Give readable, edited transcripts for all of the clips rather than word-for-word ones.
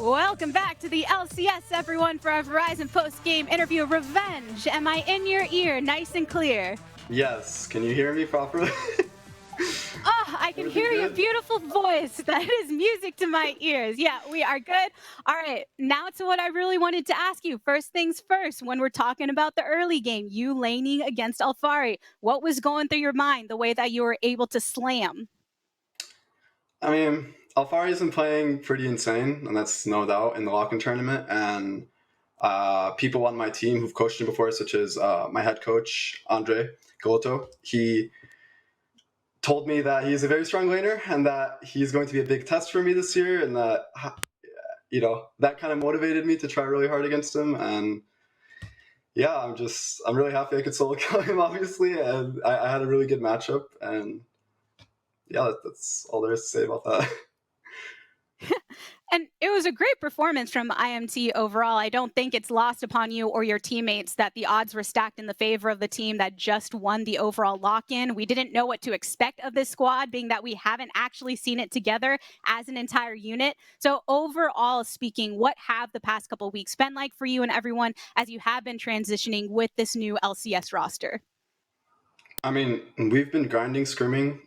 Welcome back to the LCS, everyone, for our Verizon post-game interview, Revenge. Am I in your ear, nice and clear? Yes. Can you hear me properly? Oh, I can hear your beautiful voice. That is music to my ears. Yeah, we are good. All right, now to what I really wanted to ask you. First things first, when we're talking about the early game, you laning against Alfari, what was going through your mind the way that you were able to slam? I mean, Alfari's been playing pretty insane, and that's no doubt in the lock-in tournament. And people on my team who've coached him before, such as my head coach, Andre Goloto, he told me that he's a very strong laner and that he's going to be a big test for me this year, and that that kind of motivated me to try really hard against him. And yeah, I'm really happy I could solo kill him, obviously, and I had a really good matchup. And yeah, that's all there is to say about that. And it was a great performance from IMT overall. I don't think it's lost upon you or your teammates that the odds were stacked in the favor of the team that just won the overall lock-in. We didn't know what to expect of this squad, being that we haven't actually seen it together as an entire unit. So overall speaking, what have the past couple of weeks been like for you and everyone as you have been transitioning with this new LCS roster? I mean, we've been grinding scrimming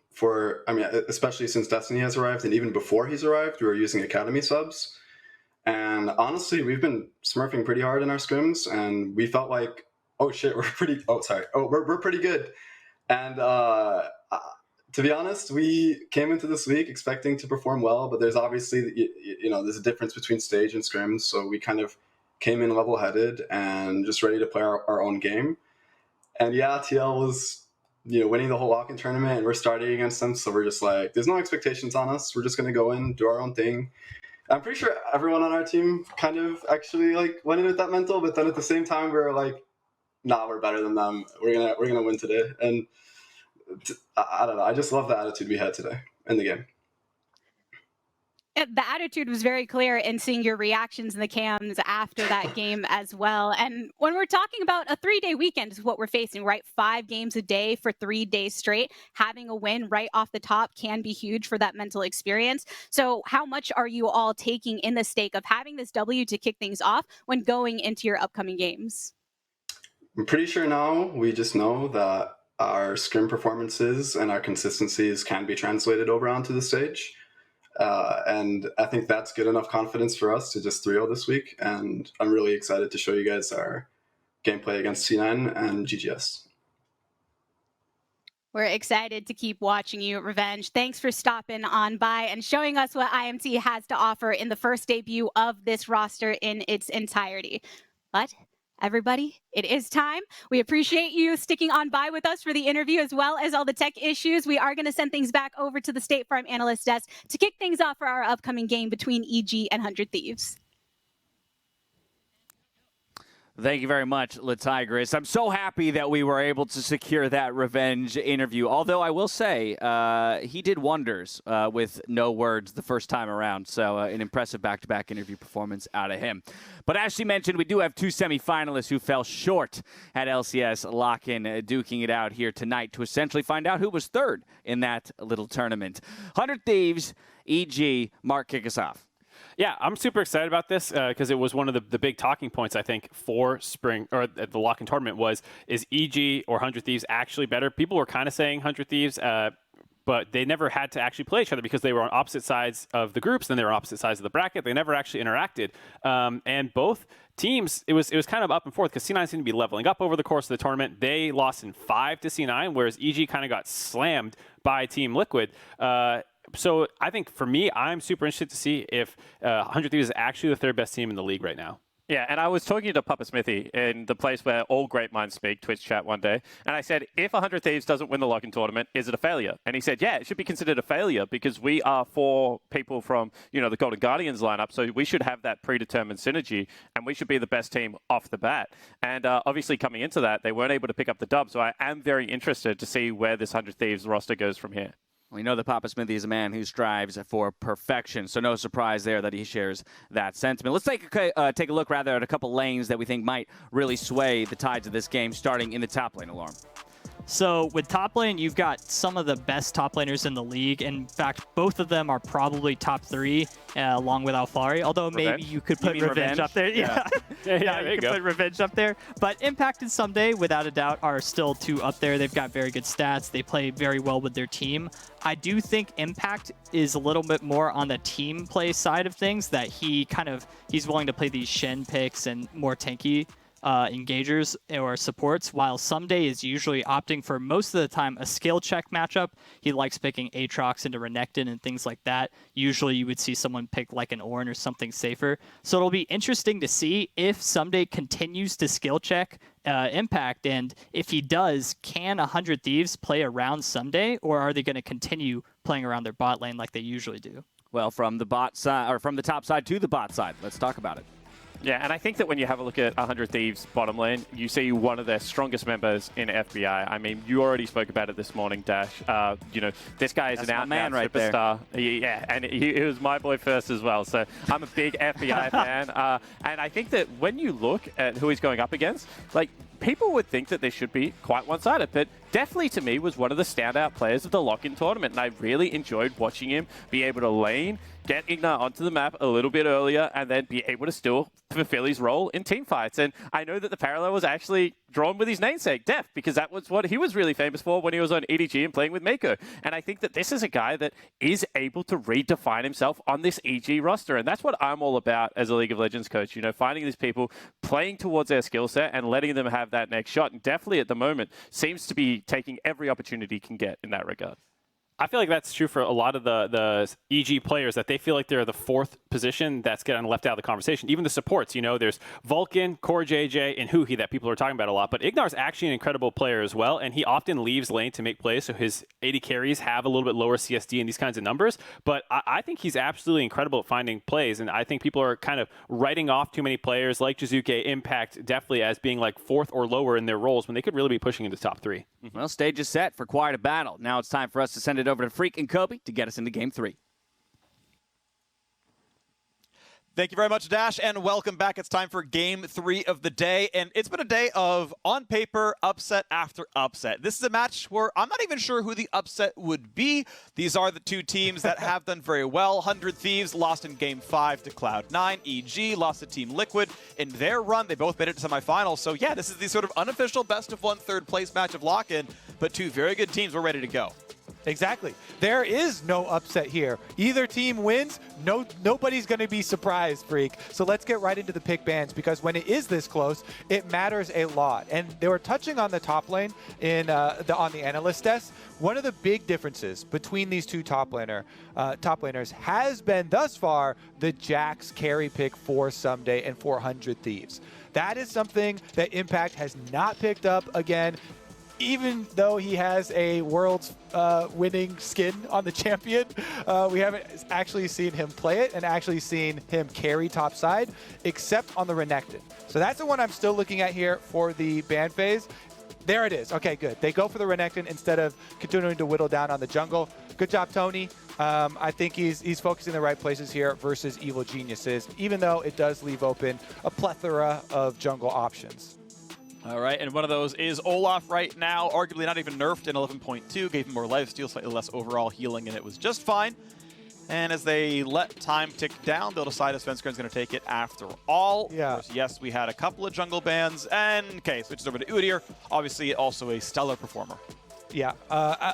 especially since Destiny has arrived, and even before he's arrived, we were using Academy subs. And honestly, we've been smurfing pretty hard in our scrims, and we felt like, oh shit, we're pretty good. And to be honest, we came into this week expecting to perform well, but there's obviously, there's a difference between stage and scrims, so we kind of came in level-headed and just ready to play our own game. And yeah, TL was winning the whole lock-in tournament, and we're starting against them, so we're just like, there's no expectations on us. We're just going to go in, do our own thing. I'm pretty sure everyone on our team kind of actually went in with that mental, but then at the same time, we were like, nah, we're better than them. We're gonna win today. And I don't know. I just love the attitude we had today in the game. The attitude was very clear in seeing your reactions in the cams after that game as well. And when we're talking about a 3-day weekend is what we're facing, right? 5 games a day for 3 days straight. Having a win right off the top can be huge for that mental experience. So how much are you all taking in the stake of having this W to kick things off when going into your upcoming games? I'm pretty sure now we just know that our scrim performances and our consistencies can be translated over onto the stage. And I think that's good enough confidence for us to just 3-0 this week. And I'm really excited to show you guys our gameplay against C9 and GGS. We're excited to keep watching you, Revenge. Thanks for stopping on by and showing us what IMT has to offer in the first debut of this roster in its entirety. But everybody, it is time. We appreciate you sticking on by with us for the interview as well as all the tech issues. We are going to send things back over to the State Farm analyst desk to kick things off for our upcoming game between EG and 100 Thieves. Thank you very much, LaTigris. I'm so happy that we were able to secure that Revenge interview. Although I will say, he did wonders with no words the first time around. So an impressive back-to-back interview performance out of him. But as she mentioned, we do have 2 semifinalists who fell short at LCS Lock-In, duking it out here tonight to essentially find out who was third in that little tournament. 100 Thieves, EG, Mark, kick us off. Yeah, I'm super excited about this because it was one of the big talking points, I think, for spring or the lock-in tournament is EG or 100 Thieves actually better? People were kind of saying 100 Thieves, but they never had to actually play each other because they were on opposite sides of the groups, then they were on opposite sides of the bracket. They never actually interacted. And both teams, it was kind of up and forth because C9 seemed to be leveling up over the course of the tournament. They lost in 5 to C9, whereas EG kind of got slammed by Team Liquid. So I think for me, I'm super interested to see if 100 Thieves is actually the 3rd best team in the league right now. Yeah, and I was talking to Papa Smithy in the place where all great minds speak, Twitch chat one day, and I said, if 100 Thieves doesn't win the lock-in tournament, is it a failure? And he said, yeah, it should be considered a failure because we are 4 people from, the Golden Guardians lineup, so we should have that predetermined synergy, and we should be the best team off the bat. And obviously coming into that, they weren't able to pick up the dub, so I am very interested to see where this 100 Thieves roster goes from here. We know that Papa Smithy is a man who strives for perfection, so no surprise there that he shares that sentiment. Let's take a look at a couple lanes that we think might really sway the tides of this game, starting in the top lane, Alarm. So with top lane, you've got some of the best top laners in the league. In fact, both of them are probably top 3, along with Alfari. Although maybe you could put Revenge up there. Yeah, you could put Revenge up there. But Impact and Someday, without a doubt, are still 2 up there. They've got very good stats. They play very well with their team. I do think Impact is a little bit more on the team play side of things, that he's willing to play these Shen picks and more tanky engagers or supports, while Someday is usually opting for, most of the time, a skill check matchup. He likes picking Aatrox into Renekton and things like that. Usually you would see someone pick like an Ornn or something safer. So it'll be interesting to see if Someday continues to skill check Impact, and if he does, can 100 Thieves play around Someday, or are they going to continue playing around their bot lane like they usually do? Well, from the bot side, or from the top side to the bot side, let's talk about it. Yeah, and I think that when you have a look at 100 Thieves bottom lane, you see one of their strongest members in FBI. I mean, you already spoke about it this morning, Dash. This guy is an out-and-out superstar. Yeah, and he was my boy first as well. So I'm a big FBI fan. And I think that when you look at who he's going up against, like, people would think that this should be quite one-sided, but definitely to me was one of the standout players of the lock-in tournament, and I really enjoyed watching him be able to lane, get Ignar onto the map a little bit earlier, and then be able to still fulfill his role in team fights. And I know that the parallel was actually drawn with his namesake, Def, because that was what he was really famous for when he was on EDG and playing with Mako. And I think that this is a guy that is able to redefine himself on this EG roster, and that's what I'm all about as a League of Legends coach, finding these people, playing towards their skill set and letting them have that next shot. And definitely at the moment seems to be taking every opportunity he can get in that regard. I feel like that's true for a lot of the EG players, that they feel like they're the 4th position that's getting left out of the conversation. Even the supports, there's Vulcan, Core JJ, and Huhi that people are talking about a lot. But Ignar's actually an incredible player as well, and he often leaves lane to make plays, so his AD carries have a little bit lower CSD and these kinds of numbers. But I think he's absolutely incredible at finding plays, and I think people are kind of writing off too many players like Jizuke, Impact, definitely as being like 4th or lower in their roles when they could really be pushing into top 3. Well, stage is set for quite a battle. Now it's time for us to send it over to Freak and Kobe to get us into Game 3. Thank you very much, Dash, and welcome back. It's time for Game 3 of the day, and it's been a day of, on paper, upset after upset. This is a match where I'm not even sure who the upset would be. These are the 2 teams that have done very well. 100 Thieves lost in Game 5 to Cloud9. EG lost to Team Liquid in their run. They both made it to semifinals. So yeah, this is the sort of unofficial best-of-1 third-place match of lock-in, but 2 very good teams were ready to go. Exactly. There is no upset here. Either team wins, nobody's going to be surprised, Freak. So let's get right into the pick bans, because when it is this close, it matters a lot. And they were touching on the top lane on the analyst desk. One of the big differences between these 2 top laners has been thus far the Jax carry pick for Someday and 400 Thieves. That is something that Impact has not picked up again. Even though he has a world's winning skin on the champion, we haven't actually seen him play it and actually seen him carry top side, except on the Renekton. So that's the one I'm still looking at here for the ban phase. There it is. Okay, good. They go for the Renekton instead of continuing to whittle down on the jungle. Good job, Tony. I think he's focusing in the right places here versus Evil Geniuses, even though it does leave open a plethora of jungle options. All right, and one of those is Olaf right now, arguably not even nerfed in 11.2, gave him more lifesteal, slightly less overall healing, and it was just fine. And as they let time tick down, they'll decide if Svenskern's going to take it after all. Yeah. Of course, yes, we had a couple of jungle bans, and okay, switches over to Udyr, obviously also a stellar performer. Yeah,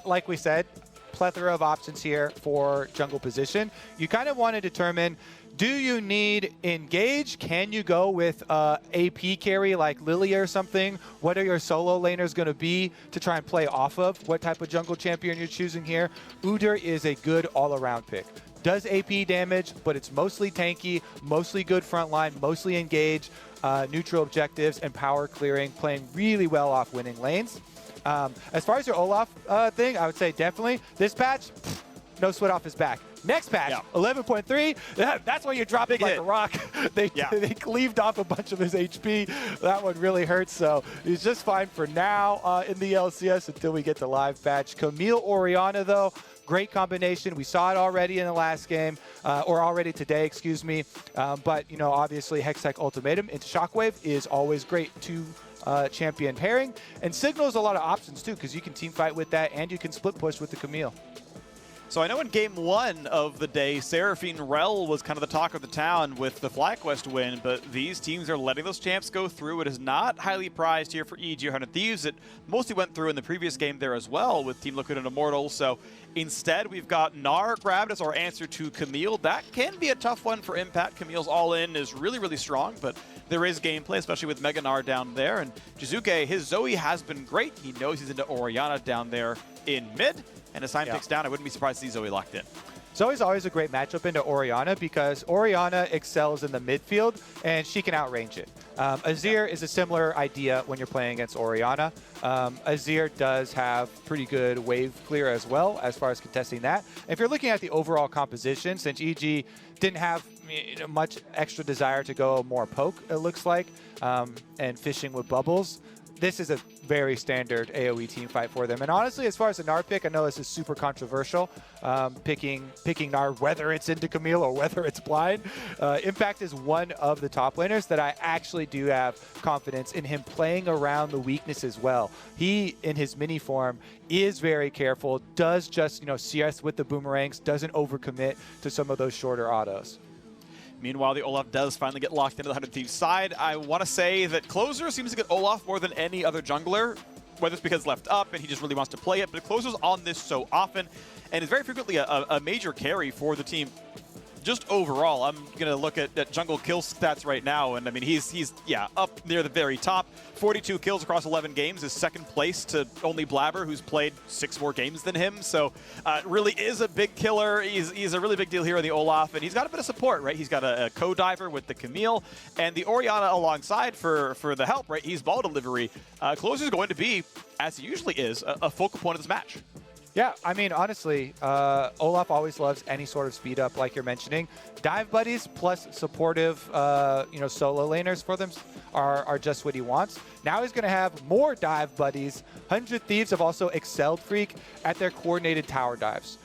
like we said, plethora of options here for jungle position. You kind of want to determine, do you need engage? Can you go with AP carry like Lilia or something? What are your solo laners going to be to try and play off of? What type of jungle champion you're choosing here? Udyr is a good all-around pick. Does AP damage, but it's mostly tanky, mostly good frontline, mostly engage, neutral objectives, and power clearing, playing really well off winning lanes. As far as your Olaf thing, I would say definitely this patch, no sweat off his back. Next patch, 11.3, that's when you drop it like a rock. They cleaved off a bunch of his HP. That one really hurts, so he's just fine for now in the LCS until we get the live patch. Camille Orianna, though, great combination. We saw it already in the last game, or already today, excuse me. But, obviously, Hextech Ultimatum into Shockwave is always great. Two champion pairing. And Signal's a lot of options too, because you can team fight with that and you can split push with the Camille. So I know in game 1 of the day, Seraphine Rel was kind of the talk of the town with the FlyQuest win, but these teams are letting those champs go through. It is not highly prized here for EG or 100 Thieves. It mostly went through in the previous game there as well with Team Liquid and Immortals. So instead, we've got Gnar grabbed as our answer to Camille. That can be a tough one for Impact. Camille's all-in is really, really strong, but there is gameplay, especially with Mega Gnar down there. And Jizuke, his Zoe has been great. He knows he's into Orianna down there in mid. And as time ticks down, I wouldn't be surprised to see Zoe locked in. Zoe's always a great matchup into Orianna because Orianna excels in the midfield and she can outrange it. Azir is a similar idea when you're playing against Orianna. Azir does have pretty good wave clear as well as far as contesting that. If you're looking at the overall composition, since EG didn't have much extra desire to go more poke, it looks like, and fishing with bubbles, this is a very standard AoE team fight for them. And honestly, as far as the Gnar pick, I know this is super controversial, picking Gnar, whether it's into Camille or whether it's blind. Impact is one of the top laners that I actually do have confidence in him playing around the weakness as well. He, in his mini form, is very careful, does just, CS with the boomerangs, doesn't overcommit to some of those shorter autos. Meanwhile, the Olaf does finally get locked into the 100 Thieves side. I want to say that Closer seems to get Olaf more than any other jungler, whether it's because left up and he just really wants to play it, but Closer's on this so often and is very frequently a major carry for the team. Just overall, I'm going to look at jungle kill stats right now, and I mean, he's up near the very top. 42 kills across 11 games is second place to only Blabber, who's played 6 more games than him. So really is a big killer. He's a really big deal here in the Olaf, and he's got a bit of support, right? He's got a co-diver with the Camille, and the Orianna alongside for the help, right? He's ball delivery. Closer's going to be, as he usually is, a focal point of this match. Yeah, I mean, honestly, Olaf always loves any sort of speed up, like you're mentioning. Dive buddies plus supportive, solo laners for them are just what he wants. Now he's going to have more dive buddies. 100 Thieves have also excelled Freak at their coordinated tower dives.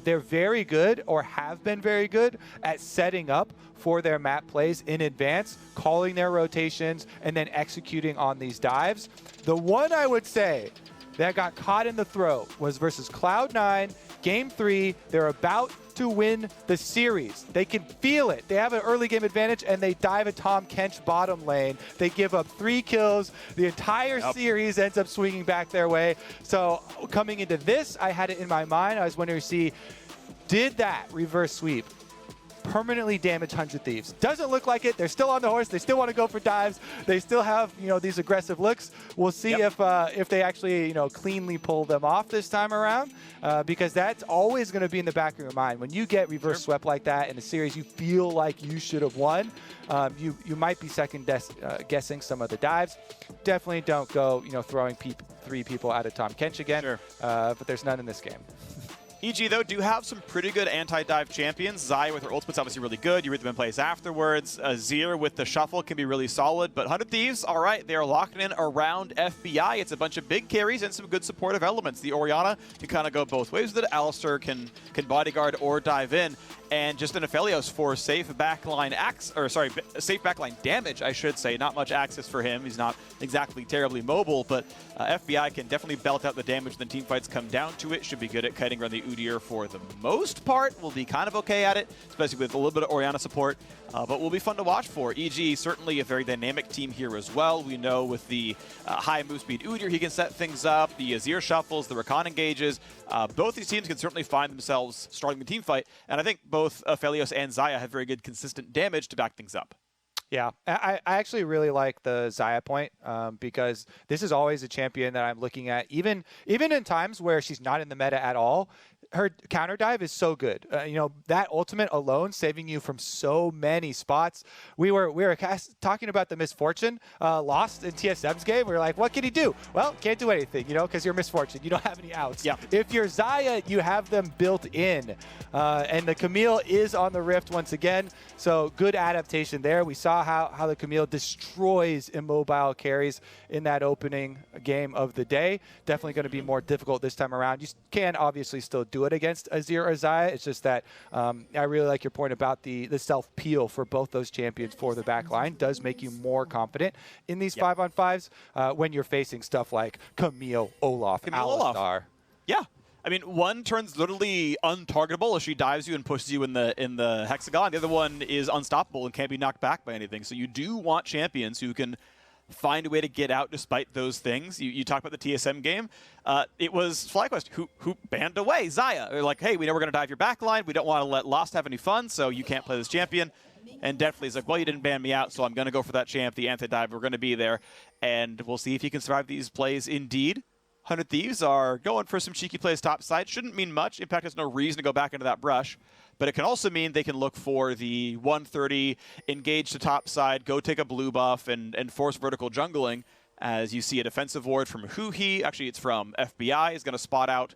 They're very good, or have been very good, at setting up for their map plays in advance, calling their rotations, and then executing on these dives. The one I would say that got caught in the throat was versus Cloud9, Game 3. They're about to win the series. They can feel it. They have an early game advantage, and they dive a Tahm Kench bottom lane. They give up 3 kills. The entire series ends up swinging back their way. So coming into this, I had it in my mind. I was wondering to see, did that reverse sweep permanently damage 100 Thieves? Doesn't look like it. They're still on the horse. They still want to go for dives. They still have, these aggressive looks. We'll see if they actually, cleanly pull them off this time around, because that's always going to be in the back of your mind. When you get reverse swept like that in a series, you feel like you should have won. You might be second guessing some of the dives. Definitely don't go, throwing 3 people out of Tahm Kench again. But there's none in this game. EG, though, do have some pretty good anti-dive champions. Xayah with her ultimate's obviously really good. You read them in plays afterwards. Azir with the shuffle can be really solid. But 100 Thieves, all right, they are locking in around FBI. It's a bunch of big carries and some good supportive elements. The Orianna can kind of go both ways with it. Alistar can bodyguard or dive in. And just an Aphelios for safe backline safe backline damage, I should say. Not much access for him. He's not exactly terribly mobile, but FBI can definitely belt out the damage when team fights come down to it. Should be good at kiting around the Udyr for the most part. Will be kind of okay at it, especially with a little bit of Orianna support. But will be fun to watch for. EG, certainly a very dynamic team here as well. We know with the high move speed Udyr, he can set things up. The Azir shuffles, the Rakan engages. Both these teams can certainly find themselves starting the team fight. And I think both Aphelios and Xayah have very good consistent damage to back things up. Yeah, I actually really like the Xayah point because this is always a champion that I'm looking at, even in times where she's not in the meta at all. Her counter dive is so good. That ultimate alone saving you from so many spots. We were talking about the misfortune lost in TSM's game. We were like, what can he do? Well, can't do anything, because you're misfortune. You don't have any outs. Yeah. If you're Xayah, you have them built in. And the Camille is on the Rift once again. So good adaptation there. We saw how the Camille destroys immobile carries in that opening game of the day. Definitely going to be more difficult this time around. You can obviously still do do it against Azir or Xayah. It's just that I really like your point about the self-peel for both those champions for the back line does make you more confident in these 5-on-5s when you're facing stuff like Camille, Olaf, Alistar. Yeah. I mean, one turns literally untargetable as she dives you and pushes you in the hexagon. The other one is unstoppable and can't be knocked back by anything. So you do want champions who can find a way to get out despite those things. You talk about the TSM game. It was FlyQuest who banned away Xayah. They're like, hey, we know we're going to dive your backline. We don't want to let Lost have any fun, so you can't play this champion. And Deathly is like, well, you didn't ban me out, so I'm going to go for that champ, the anti-dive. We're going to be there, and we'll see if he can survive these plays indeed. 100 Thieves are going for some cheeky plays top side. Shouldn't mean much. Impact has no reason to go back into that brush. But it can also mean they can look for the 130, engage to top side, go take a blue buff, and force vertical jungling. As you see a defensive ward from Huhi, actually it's from FBI, is going to spot out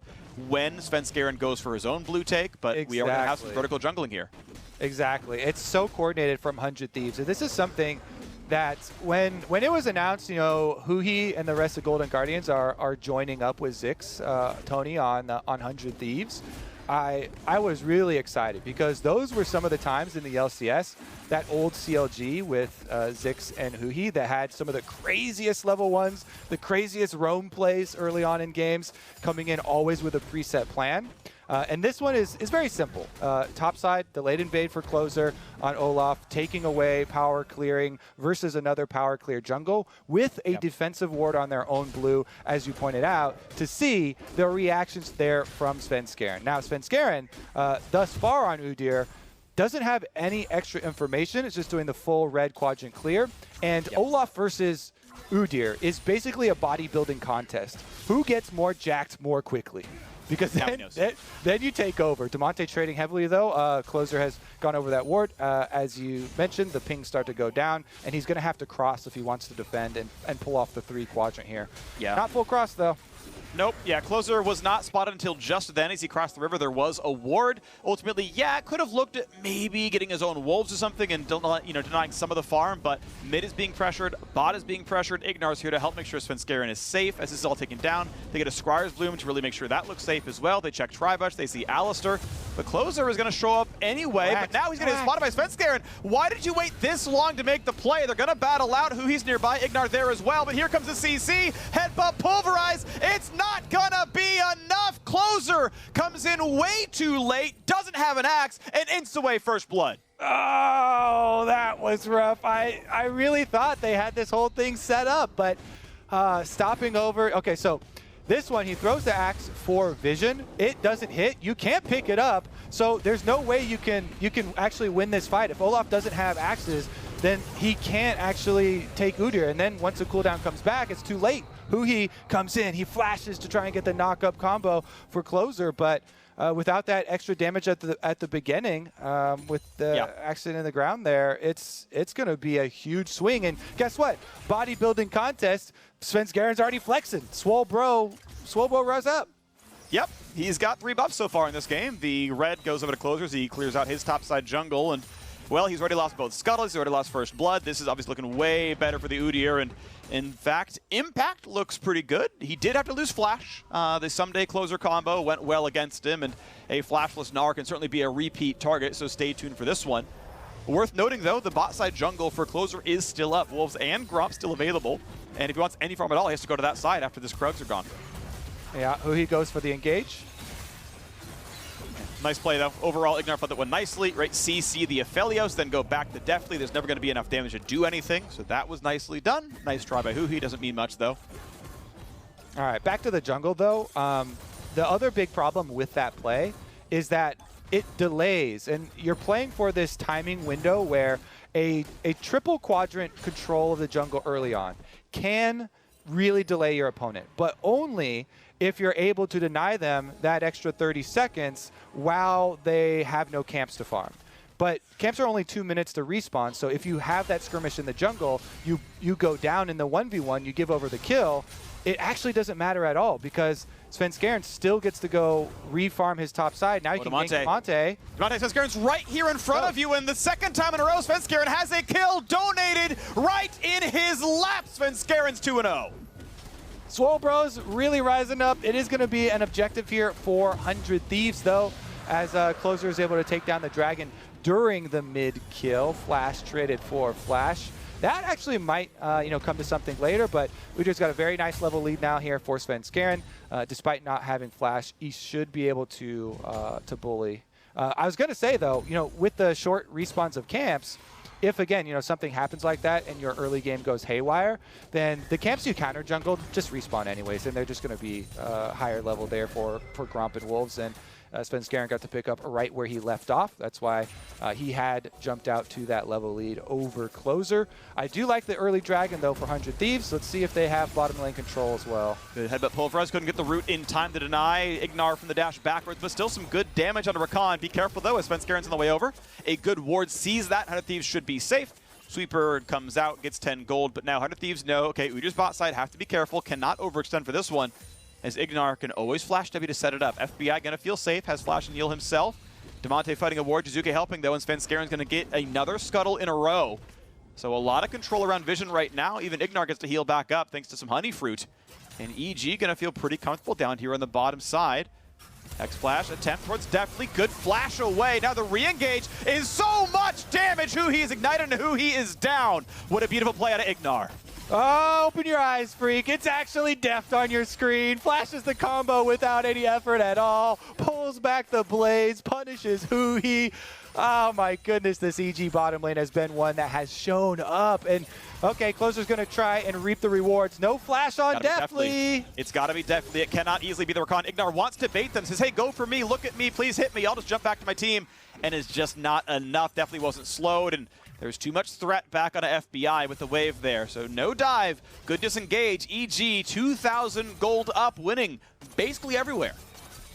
when Svenskeren goes for his own blue take. But we are going to have some vertical jungling here. Exactly. It's so coordinated from 100 Thieves. And this is something that when it was announced, you know, Huhi and the rest of Golden Guardians are joining up with Zix, Tony, on 100 Thieves, I was really excited because those were some of the times in the LCS, that old CLG with Zix and Huhi that had some of the craziest level ones, the craziest roam plays early on in games, coming in always with a preset plan. And this one is very simple. Topside, delayed invade for closer on Olaf, taking away power clearing versus another power clear jungle with a defensive ward on their own blue, as you pointed out, to see the reactions there from Svenskeren. Now, Svenskeren, thus far on Udyr, doesn't have any extra information. It's just doing the full red quadrant clear. And Olaf versus Udyr is basically a bodybuilding contest. Who gets more jacked more quickly? Because then you take over. Demonte trading heavily, though. Closer has gone over that ward. As you mentioned, the pings start to go down, and he's going to have to cross if he wants to defend and pull off the 3 quadrant here. Yeah. Not full cross, though. Nope. Yeah, Closer was not spotted until just then as he crossed the river. There was a ward. Ultimately, yeah, could have looked at maybe getting his own wolves or something and denying some of the farm, but mid is being pressured, bot is being pressured. Ignar's here to help make sure Svenskeren is safe as this is all taken down. They get a Scryer's Bloom to really make sure that looks safe as well. They check Tribush, they see Alistar. The Closer is going to show up anyway, but now he's going to get spotted by Svenskeren. Why did you wait this long to make the play? They're going to battle out. Huhi's nearby, Ignar there as well, but here comes the CC. Headbutt, pulverize. It's not gonna be enough. Closer comes in way too late, doesn't have an axe, and insta away first blood. Oh, that was rough. I really thought they had this whole thing set up, but stopping over. Okay, so this one, he throws the axe for vision. It doesn't hit. You can't pick it up, so there's no way you can actually win this fight. If Olaf doesn't have axes, then he can't actually take Udyr, and then once the cooldown comes back, it's too late. Huhi comes in, he flashes to try and get the knock-up combo for Closer, but without that extra damage at the beginning, with the accident in the ground there, it's going to be a huge swing. And guess what? Bodybuilding contest, Svenskeren's already flexing. Swole bro rose up. Yep, he's got 3 buffs so far in this game. The red goes over to Closers, he clears out his topside jungle, and well, he's already lost both Scuttles, he's already lost First Blood. This is obviously looking way better for the Udyr, and in fact, Impact looks pretty good. He did have to lose Flash. The Someday Closer combo went well against him, and a flashless Gnar can certainly be a repeat target, so stay tuned for this one. Worth noting, though, the bot side jungle for Closer is still up. Wolves and Gromp still available, and if he wants any farm at all, he has to go to that side after this Krugs are gone. Yeah, Huhi goes for the engage. Nice play, though. Overall, Ignar played that one nicely. Right, CC the Aphelios, then go back to Deathly. There's never going to be enough damage to do anything, so that was nicely done. Nice try by Huhi. Doesn't mean much, though. All right, back to the jungle, though. The other big problem with that play is that it delays, and you're playing for this timing window where a triple quadrant control of the jungle early on can really delay your opponent, but only if you're able to deny them that extra 30 seconds while they have no camps to farm. But camps are only 2 minutes to respawn, so if you have that skirmish in the jungle, you go down in the 1v1, you give over the kill, it actually doesn't matter at all because Svenskeren still gets to go refarm his top side. Now you can gank Demonte. Svenskeren's right here in front of you, and the second time in a row, Svenskeren has a kill donated right in his lap. Svenskeren's 2-0. Swole Bros really rising up. It is going to be an objective here for 100 Thieves, though, as Closer is able to take down the Dragon during the mid-kill. Flash traded for Flash. That actually might, come to something later, but we just got a very nice level lead now here for Svenskeren. Despite not having Flash, he should be able to bully. I was going to say, though, with the short respawns of camps, if, again, something happens like that and your early game goes haywire, then the camps you counter jungle just respawn anyways, and they're just going to be higher level there for Gromp and Wolves. And Svenskeren got to pick up right where he left off. That's why he had jumped out to that level lead over Closer. I do like the early Dragon, though, for 100 Thieves. Let's see if they have bottom lane control as well. Good headbutt pulverize. Couldn't get the root in time to deny. Ignar from the dash backwards, but still some good damage onto Rakan. Be careful, though, as Svenskeren's on the way over. A good ward sees that. 100 Thieves should be safe. Sweeper comes out, gets 10 gold, but now 100 Thieves know, okay, Udyr's bot side, have to be careful, cannot overextend for this one, as Ignar can always flash W to set it up. FBI gonna feel safe, has flash and heal himself. Demonte fighting a ward, Jizuke helping though, and Svenskeren's gonna get another scuttle in a row. So a lot of control around Vision right now. Even Ignar gets to heal back up thanks to some honey fruit. And EG gonna feel pretty comfortable down here on the bottom side. X-Flash attempt towards Deftly, good flash away. Now the re-engage is so much damage. Huhi is ignited and Huhi is down. What a beautiful play out of Ignar. Oh, open your eyes, Freak. It's actually Deft on your screen. Flashes the combo without any effort at all. Pulls back the blades, punishes Huhi. Oh my goodness, this EG bottom lane has been one that has shown up. And okay, Closer's gonna try and reap the rewards. No flash on Deftly. It's gotta be Deftly. It cannot easily be the Rakan. Ignar wants to bait them, says, hey, go for me, look at me, please hit me. I'll just jump back to my team. And it's just not enough. Deftly wasn't slowed, and there's too much threat back on a FBI with the wave there. So no dive, good disengage. EG 2,000 gold up, winning basically everywhere.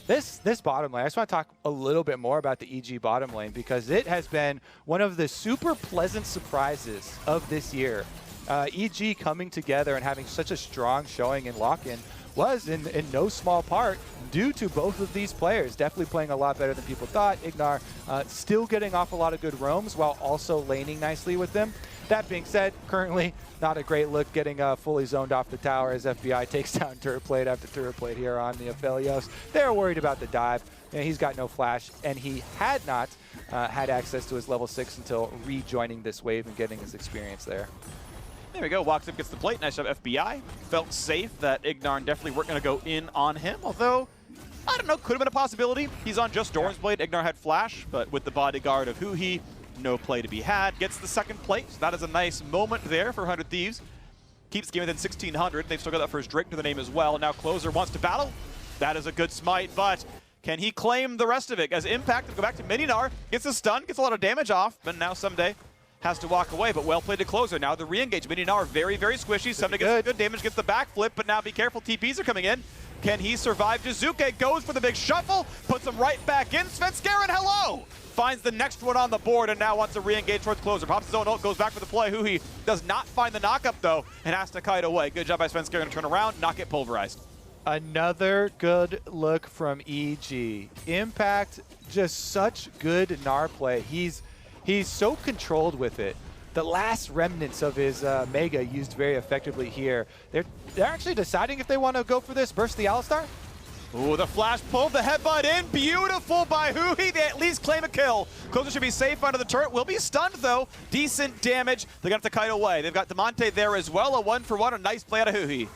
This bottom lane, I just want to talk a little bit more about the EG bottom lane because it has been one of the super pleasant surprises of this year. EG coming together and having such a strong showing in lock-in was in no small part due to both of these players. Definitely playing a lot better than people thought. Ignar still getting off a lot of good roams while also laning nicely with them. That being said, currently not a great look getting fully zoned off the tower as FBI takes down turret plate after turret plate here on the Aphelios. They're worried about the dive. And he's got no flash, and he had not had access to his level 6 until rejoining this wave and getting his experience there. There we go. Walks up, gets the plate. Nice job, FBI. Felt safe that Ignar and definitely weren't going to go in on him, although, I don't know, could have been a possibility. He's on just Doran's blade. Ignar had flash, but with the bodyguard of Huhi, no play to be had. Gets the second plate. So that is a nice moment there for 100 Thieves. Keeps the game within 1,600. They've still got that first Drake to the name as well. Now Closer wants to battle. That is a good smite, but can he claim the rest of it? As Impact will go back to Mininar, gets a stun, gets a lot of damage off, but now Someday has to walk away, but well played to Closer. Now the re-engage. Mininar very, very squishy. Someday gets good damage, gets the backflip, but now be careful, TPs are coming in. Can he survive? Jizuke goes for the big shuffle, puts him right back in. Svenskeren, hello! Finds the next one on the board and now wants to re-engage towards Closer. Pops his own ult, goes back for the play. Huhi does not find the knock-up though, and has to kite away. Good job by Svenskeren to turn around, not get pulverized. Another good look from EG. Impact, just such good Gnar play. He's so controlled with it. The last remnants of his Mega used very effectively here. They're actually deciding if they want to go for this. Burst the Alistar? Ooh, the flash pulled the headbutt in. Beautiful by Huhi. They at least claim a kill. Closer should be safe under the turret. Will be stunned, though. Decent damage. They're going to have to kite away. They've got Demonte there as well. A 1-for-1. A nice play out of Huhi.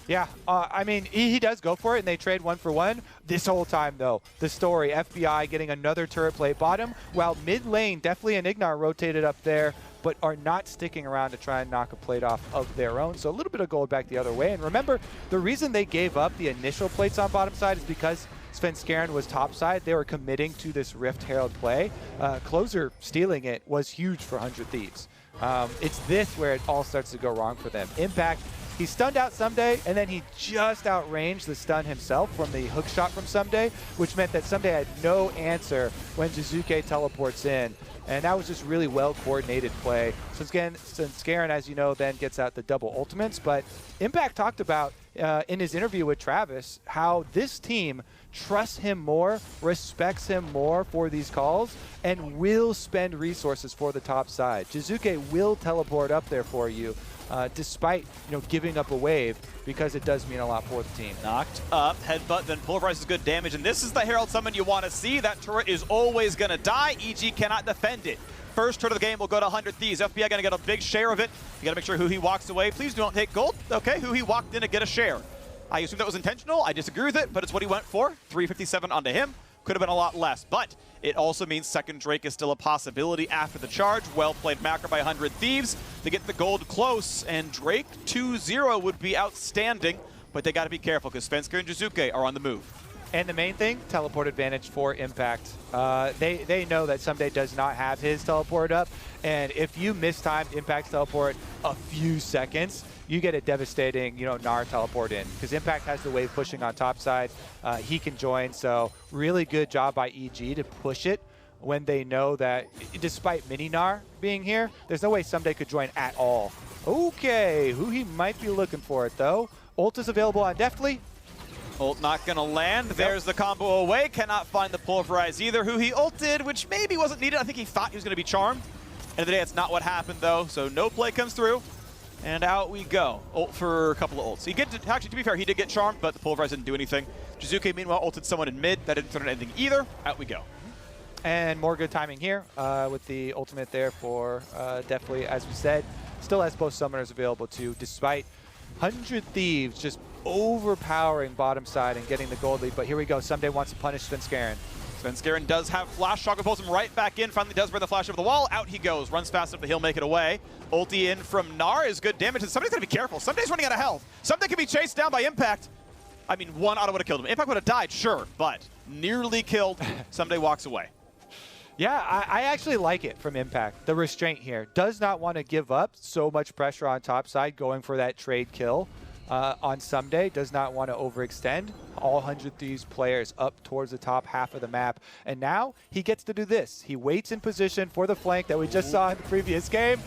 Yeah, I mean, he does go for it, and they trade 1-for-1. This whole time, though, the story, FBI getting another turret plate bottom, while mid lane, Deftly and Ignar rotated up there, but are not sticking around to try and knock a plate off of their own. So a little bit of gold back the other way. And remember, the reason they gave up the initial plates on bottom side is because Svenskeren was top side. They were committing to this Rift Herald play. Closer stealing it was huge for 100 Thieves. It's this where it all starts to go wrong for them. Impact, he stunned out Someday, and then he just outranged the stun himself from the hook shot from Someday, which meant that Someday had no answer when Jizuke teleports in. And that was just really well-coordinated play. So again, Svenskeren, as you know, then gets out the double ultimates. But Impact talked about in his interview with Travis how this team trusts him more, respects him more for these calls, and will spend resources for the top side. Jizuke will teleport up there for you, despite giving up a wave, because it does mean a lot for the team. Knocked up, headbutt, then pulverizes good damage, and this is the Herald summon you want to see. That turret is always going to die. EG cannot defend it. First turret of the game will go to 100 Thieves. FBI going to get a big share of it. You got to make sure Huhi walks away. Please don't take gold. Okay, Huhi walked in to get a share. I assume that was intentional. I disagree with it, but it's what he went for. 357 onto him. Could have been a lot less, but it also means second Drake is still a possibility after the charge. Well played macro by 100 Thieves. They get the gold close, and Drake 2-0 would be outstanding, but they got to be careful because Svensker and Jizuke are on the move. And the main thing, teleport advantage for Impact. They know that Someday does not have his teleport up, and if you mistime Impact's teleport a few seconds, you get a devastating, Gnar teleport in, because Impact has the wave pushing on top side. He can join, so really good job by EG to push it when they know that despite mini Gnar being here, there's no way Someday could join at all. Okay, Huhi might be looking for it though. Ult is available on Deftly. Ult not going to land. There's the combo away. Cannot find the pulverize either. Huhi ulted, which maybe wasn't needed. I think he thought he was going to be charmed. End of the day, it's not what happened though, so no play comes through. And out we go. Ult for a couple of ults. He actually, to be fair, he did get charmed, but the pulverize didn't do anything. Jizuke, meanwhile, ulted someone in mid. That didn't turn into anything either. Out we go. And more good timing here with the ultimate there for Deftly, as we said. Still has both summoners available too, despite 100 Thieves just overpowering bottom side and getting the gold lead. But here we go. Someday wants to punish Svenskeren. Svenskeren does have flash. Shotgun pulls him right back in. Finally does burn the flash over the wall. Out he goes. Runs fast enough that he'll make it away. Ulti in from Gnar is good damage. And Somebody's got to be careful. Somebody's running out of health. Someday can be chased down by Impact. I mean, one auto would have killed him. Impact would have died, sure, but nearly killed. Someday walks away. Yeah, I actually like it from Impact. The restraint here. Does not want to give up so much pressure on top side, going for that trade kill on Someday. Does not want to overextend. All 100 Thieves players up towards the top half of the map. And now he gets to do this. He waits in position for the flank that we just saw in the previous game.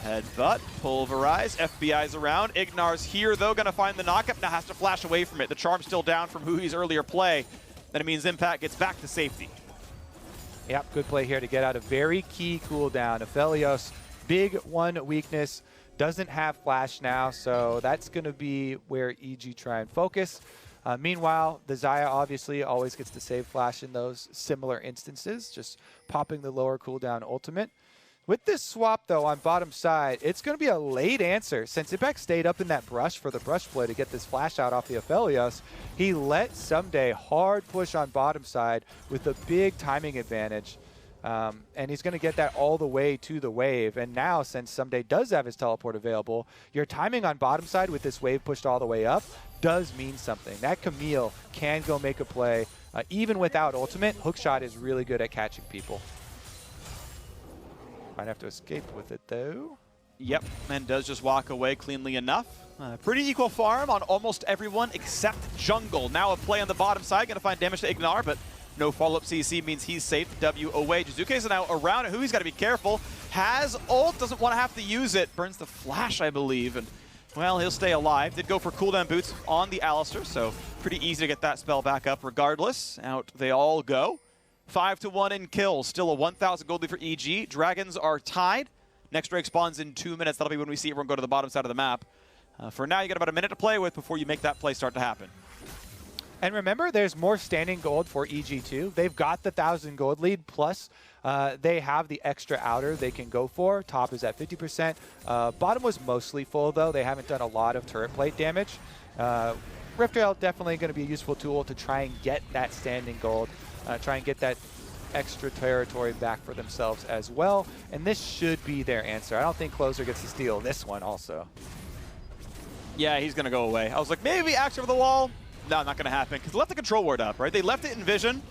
Headbutt, pulverize, FBI's around. Ignar's here, though, going to find the knockup. Now has to flash away from it. The charm's still down from Huhi's earlier play. Then it means Impact gets back to safety. Yep, good play here to get out a very key cooldown. Aphelios, big one weakness, doesn't have flash now, so that's going to be where EG try and focus. Meanwhile, the Xayah obviously always gets to save flash in those similar instances, just popping the lower cooldown ultimate. With this swap, though, on bottom side, it's going to be a late answer. Since Impact stayed up in that brush for the brush play to get this flash out off the Aphelios, he let Someday hard push on bottom side with a big timing advantage. And he's going to get that all the way to the wave. And now, since Someday does have his teleport available, your timing on bottom side with this wave pushed all the way up does mean something. That Camille can go make a play. Even without ultimate, Hookshot is really good at catching people. Might have to escape with it, though. Yep, and does just walk away cleanly enough. Pretty equal farm on almost everyone except Jungle. Now a play on the bottom side, going to find damage to Ignar, but no follow-up CC means he's safe. W away. Jizuke's now around, and Huhi's got to be careful. Has ult, doesn't want to have to use it. Burns the flash, I believe, and well, he'll stay alive. Did go for cooldown boots on the Alistar, so pretty easy to get that spell back up regardless. Out they all go. 5-1 in kills. Still a 1,000 gold lead for EG. Dragons are tied. Next Drake spawns in 2 minutes. That'll be when we see everyone go to the bottom side of the map. For now, you got about a minute to play with before you make that play start to happen. And remember, there's more standing gold for EG too. They've got the 1,000 gold lead, plus they have the extra outer they can go for. Top is at 50%. Bottom was mostly full, though. They haven't done a lot of turret plate damage. Rift Rail definitely going to be a useful tool to try and get that standing gold. Try and get that extra territory back for themselves as well. And this should be their answer. I don't think Closer gets to steal this one also. Yeah, he's going to go away. I was like, maybe axe over the wall. No, not going to happen, because they left the control ward up, right? They left it in vision.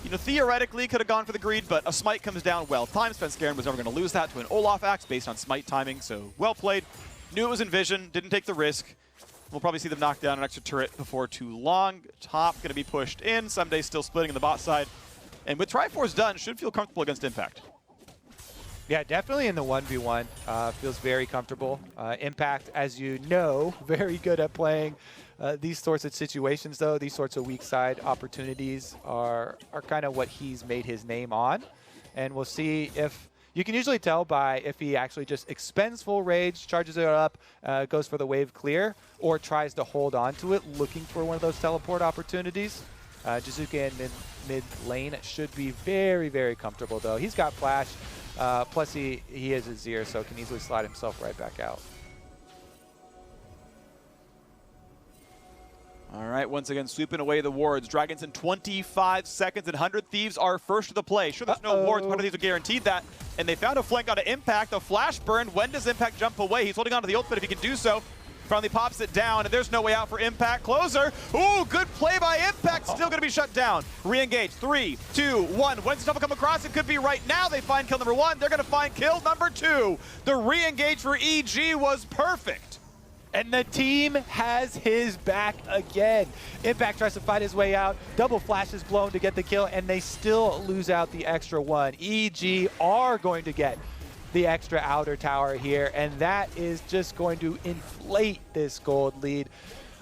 You know, theoretically could have gone for the greed, but a smite comes down well timed. Svenskeren was never going to lose that to an Olaf axe based on smite timing, so well played. Knew it was in vision, didn't take the risk. We'll probably see them knock down an extra turret before too long. Top going to be pushed in. Someday still splitting in the bot side. And with Triforce done, should feel comfortable against Impact. Yeah, definitely in the 1v1. Feels very comfortable. Impact, as you know, very good at playing these sorts of situations, though. These sorts of weak side opportunities are kind of what he's made his name on. And we'll see if... You can usually tell by if he actually just expends full rage, charges it up, goes for the wave clear, or tries to hold on to it, looking for one of those teleport opportunities. Jizuke in mid lane should be very, very comfortable, though. He's got flash. Plus, he is a Zir, so can easily slide himself right back out. All right, once again, sweeping away the wards. Dragons in 25 seconds, and 100 Thieves are first to the play. Sure, there's no wards, 100 Thieves are guaranteed that. And they found a flank onto Impact, a flash burn. When does Impact jump away? He's holding on to the ultimate if he can do so. Finally pops it down, and there's no way out for Impact. Closer. Ooh, good play by Impact. Still going to be shut down. Re-engage. 3, 2, 1. When's the double come across? It could be right now. They find kill number 1. They're going to find kill number 2. The re-engage for EG was perfect. And the team has his back again. Impact tries to fight his way out. Double flash is blown to get the kill, and they still lose out the extra 1. EG are going to get the extra outer tower here, and that is just going to inflate this gold lead.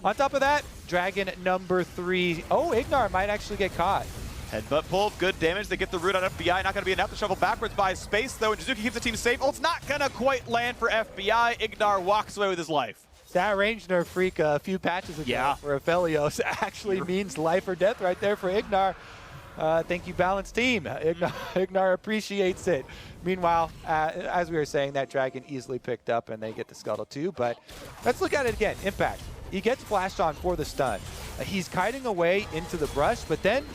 On top of that, Dragon number 3. Oh, Ignar might actually get caught. Headbutt pull, good damage. They get the root on FBI. Not going to be enough to shovel backwards by space, though, and Jizuke keeps the team safe. Oh, it's not going to quite land for FBI. Ignar walks away with his life. That range nerf freak a few patches ago for Aphelios actually means life or death right there for Ignar. Thank you, balanced team. Ignar appreciates it. Meanwhile, as we were saying, that Dragon easily picked up and they get the Scuttle too. But let's look at it again. Impact. He gets flashed on for the stun. He's kiting away into the brush, but then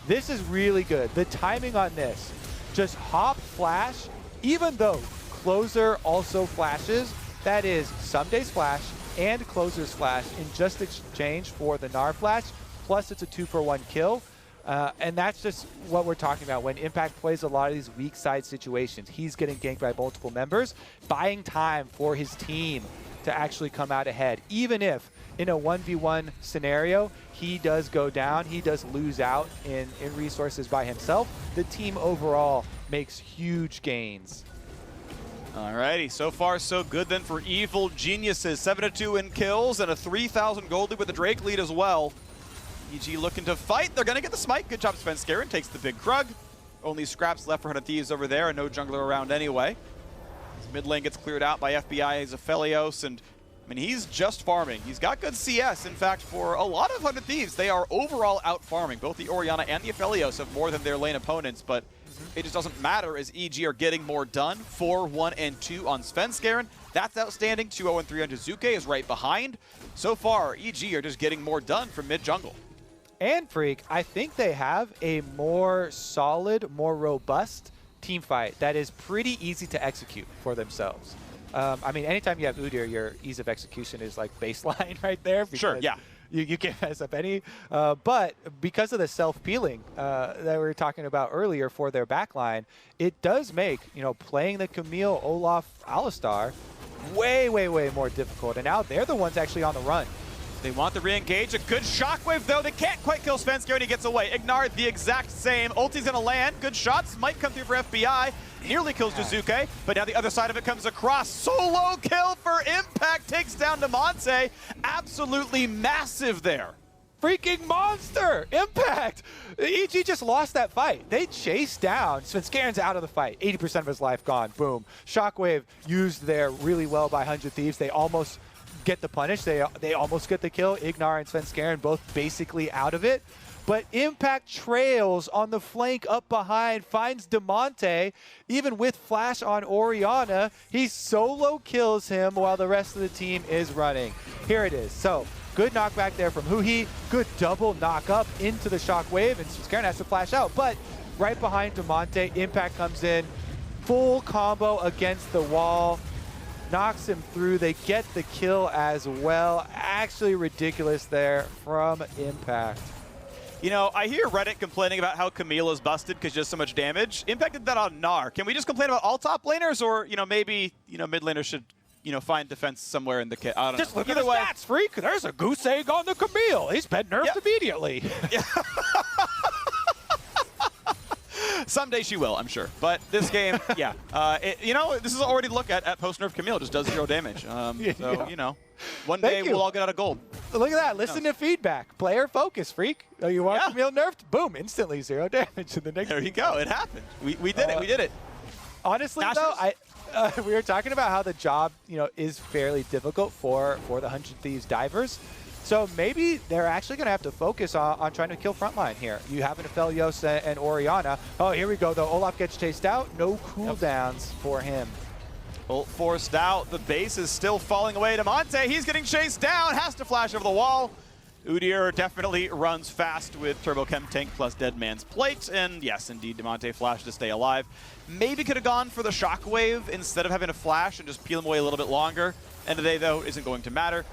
this is really good. The timing on this. Just hop flash, even though Closer also flashes. That is Sumday's flash and Closer's flash in just exchange for the Gnar flash. Plus, it's a 2-for-1 kill. And that's just what we're talking about. When Impact plays a lot of these weak side situations, he's getting ganked by multiple members, buying time for his team to actually come out ahead. Even if in a 1v1 scenario, he does go down, he does lose out in resources by himself, the team overall makes huge gains. Alrighty, so far so good then for Evil Geniuses. 7-2 in kills and a 3,000 gold lead with the Drake lead as well. EG looking to fight. They're going to get the smite. Good job, Svenskeren takes the big Krug. Only scraps left for 100 Thieves over there and no jungler around anyway. His mid lane gets cleared out by FBI's Aphelios, and I mean, he's just farming. He's got good CS. In fact, for a lot of 100 Thieves, they are overall out farming. Both the Orianna and the Aphelios have more than their lane opponents, but it just doesn't matter as EG are getting more done. 4, 1, and 2 on Svenskeren. That's outstanding. 2, 0, and 3 on Jizuke is right behind. So far, EG are just getting more done from mid-jungle. And Freak, I think they have a more solid, more robust team fight that is pretty easy to execute for themselves. I mean, anytime you have Udyr, your ease of execution is like baseline right there. Sure, yeah. You can't mess up any. But because of the self-peeling that we were talking about earlier for their backline, it does make, you know, playing the Camille, Olaf, Alistar way, way, way more difficult. And now they're the ones actually on the run. They want the re-engage. A good shockwave, though. They can't quite kill Svenskeren. He gets away. Ignar, the exact same. Ulti's going to land. Good shots. Might come through for FBI. Nearly kills Jizuke. But now the other side of it comes across. Solo kill for Impact. Takes down Demonte. Absolutely massive there. Freaking monster! Impact! EG just lost that fight. They chased down. Svenskeren's out of the fight. 80% of his life gone. Boom. Shockwave used there really well by 100 Thieves. They almost get the punish. They almost get the kill. Ignar and Svenskeren both basically out of it. But Impact trails on the flank up behind, finds Demonte. Even with flash on Orianna, he solo kills him while the rest of the team is running. Here it is. So, good knockback there from Huhi. Good double knock up into the Shockwave, and Svenskeren has to flash out. But right behind Demonte, Impact comes in. Full combo against the wall. Knocks him through. They get the kill as well. Actually ridiculous there from Impact. You know, I hear Reddit complaining about how Camille is busted because just so much damage. Impact did that on Gnar. Can we just complain about all top laners, or, you know, maybe, you know, mid laners should, you know, find defense somewhere in the kit? I don't know. Just look at the stats, Freak. There's a goose egg on the Camille. He's been nerfed immediately. Someday she will, I'm sure. But this game, yeah. This is already look at post-nerf Camille. Just does 0 damage. So, one day we'll all get out of gold. Look at that. Listen to feedback. Player focus, Freak. Oh, you want Camille nerfed? Boom. Instantly 0 damage in the next There you go. It happened. We did it. We did it. Honestly, though, we were talking about how the job, is fairly difficult for the 100 Thieves divers. So maybe they're actually going to have to focus on trying to kill frontline here. You have an Aphelios and Orianna. Oh, here we go, though. Olaf gets chased out. No cooldowns for him. Ult forced out. The base is still falling away to Monte. He's getting chased down. Has to flash over the wall. Udyr definitely runs fast with Turbo Chem Tank plus Dead Man's Plate. And yes, indeed, Demonte flashed to stay alive. Maybe could have gone for the Shockwave instead of having to flash and just peel him away a little bit longer. End of the day, though, isn't going to matter.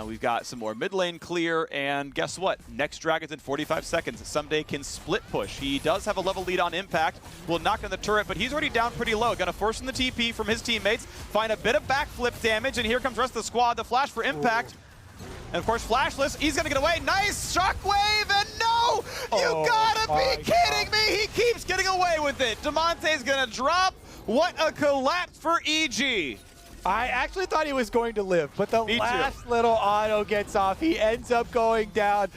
We've got some more mid lane clear, and guess what? Next Dragon's in 45 seconds. Someday can split push. He does have a level lead on Impact. Will knock on the turret, but he's already down pretty low. Gonna force in the TP from his teammates, find a bit of backflip damage, and here comes the rest of the squad. The flash for Impact. And of course, flashless, he's gonna get away. Nice Shockwave, and no! You gotta be kidding me! He keeps getting away with it. Demonte's gonna drop. What a collapse for EG. I actually thought he was going to live, but the last little auto gets off. He ends up going down.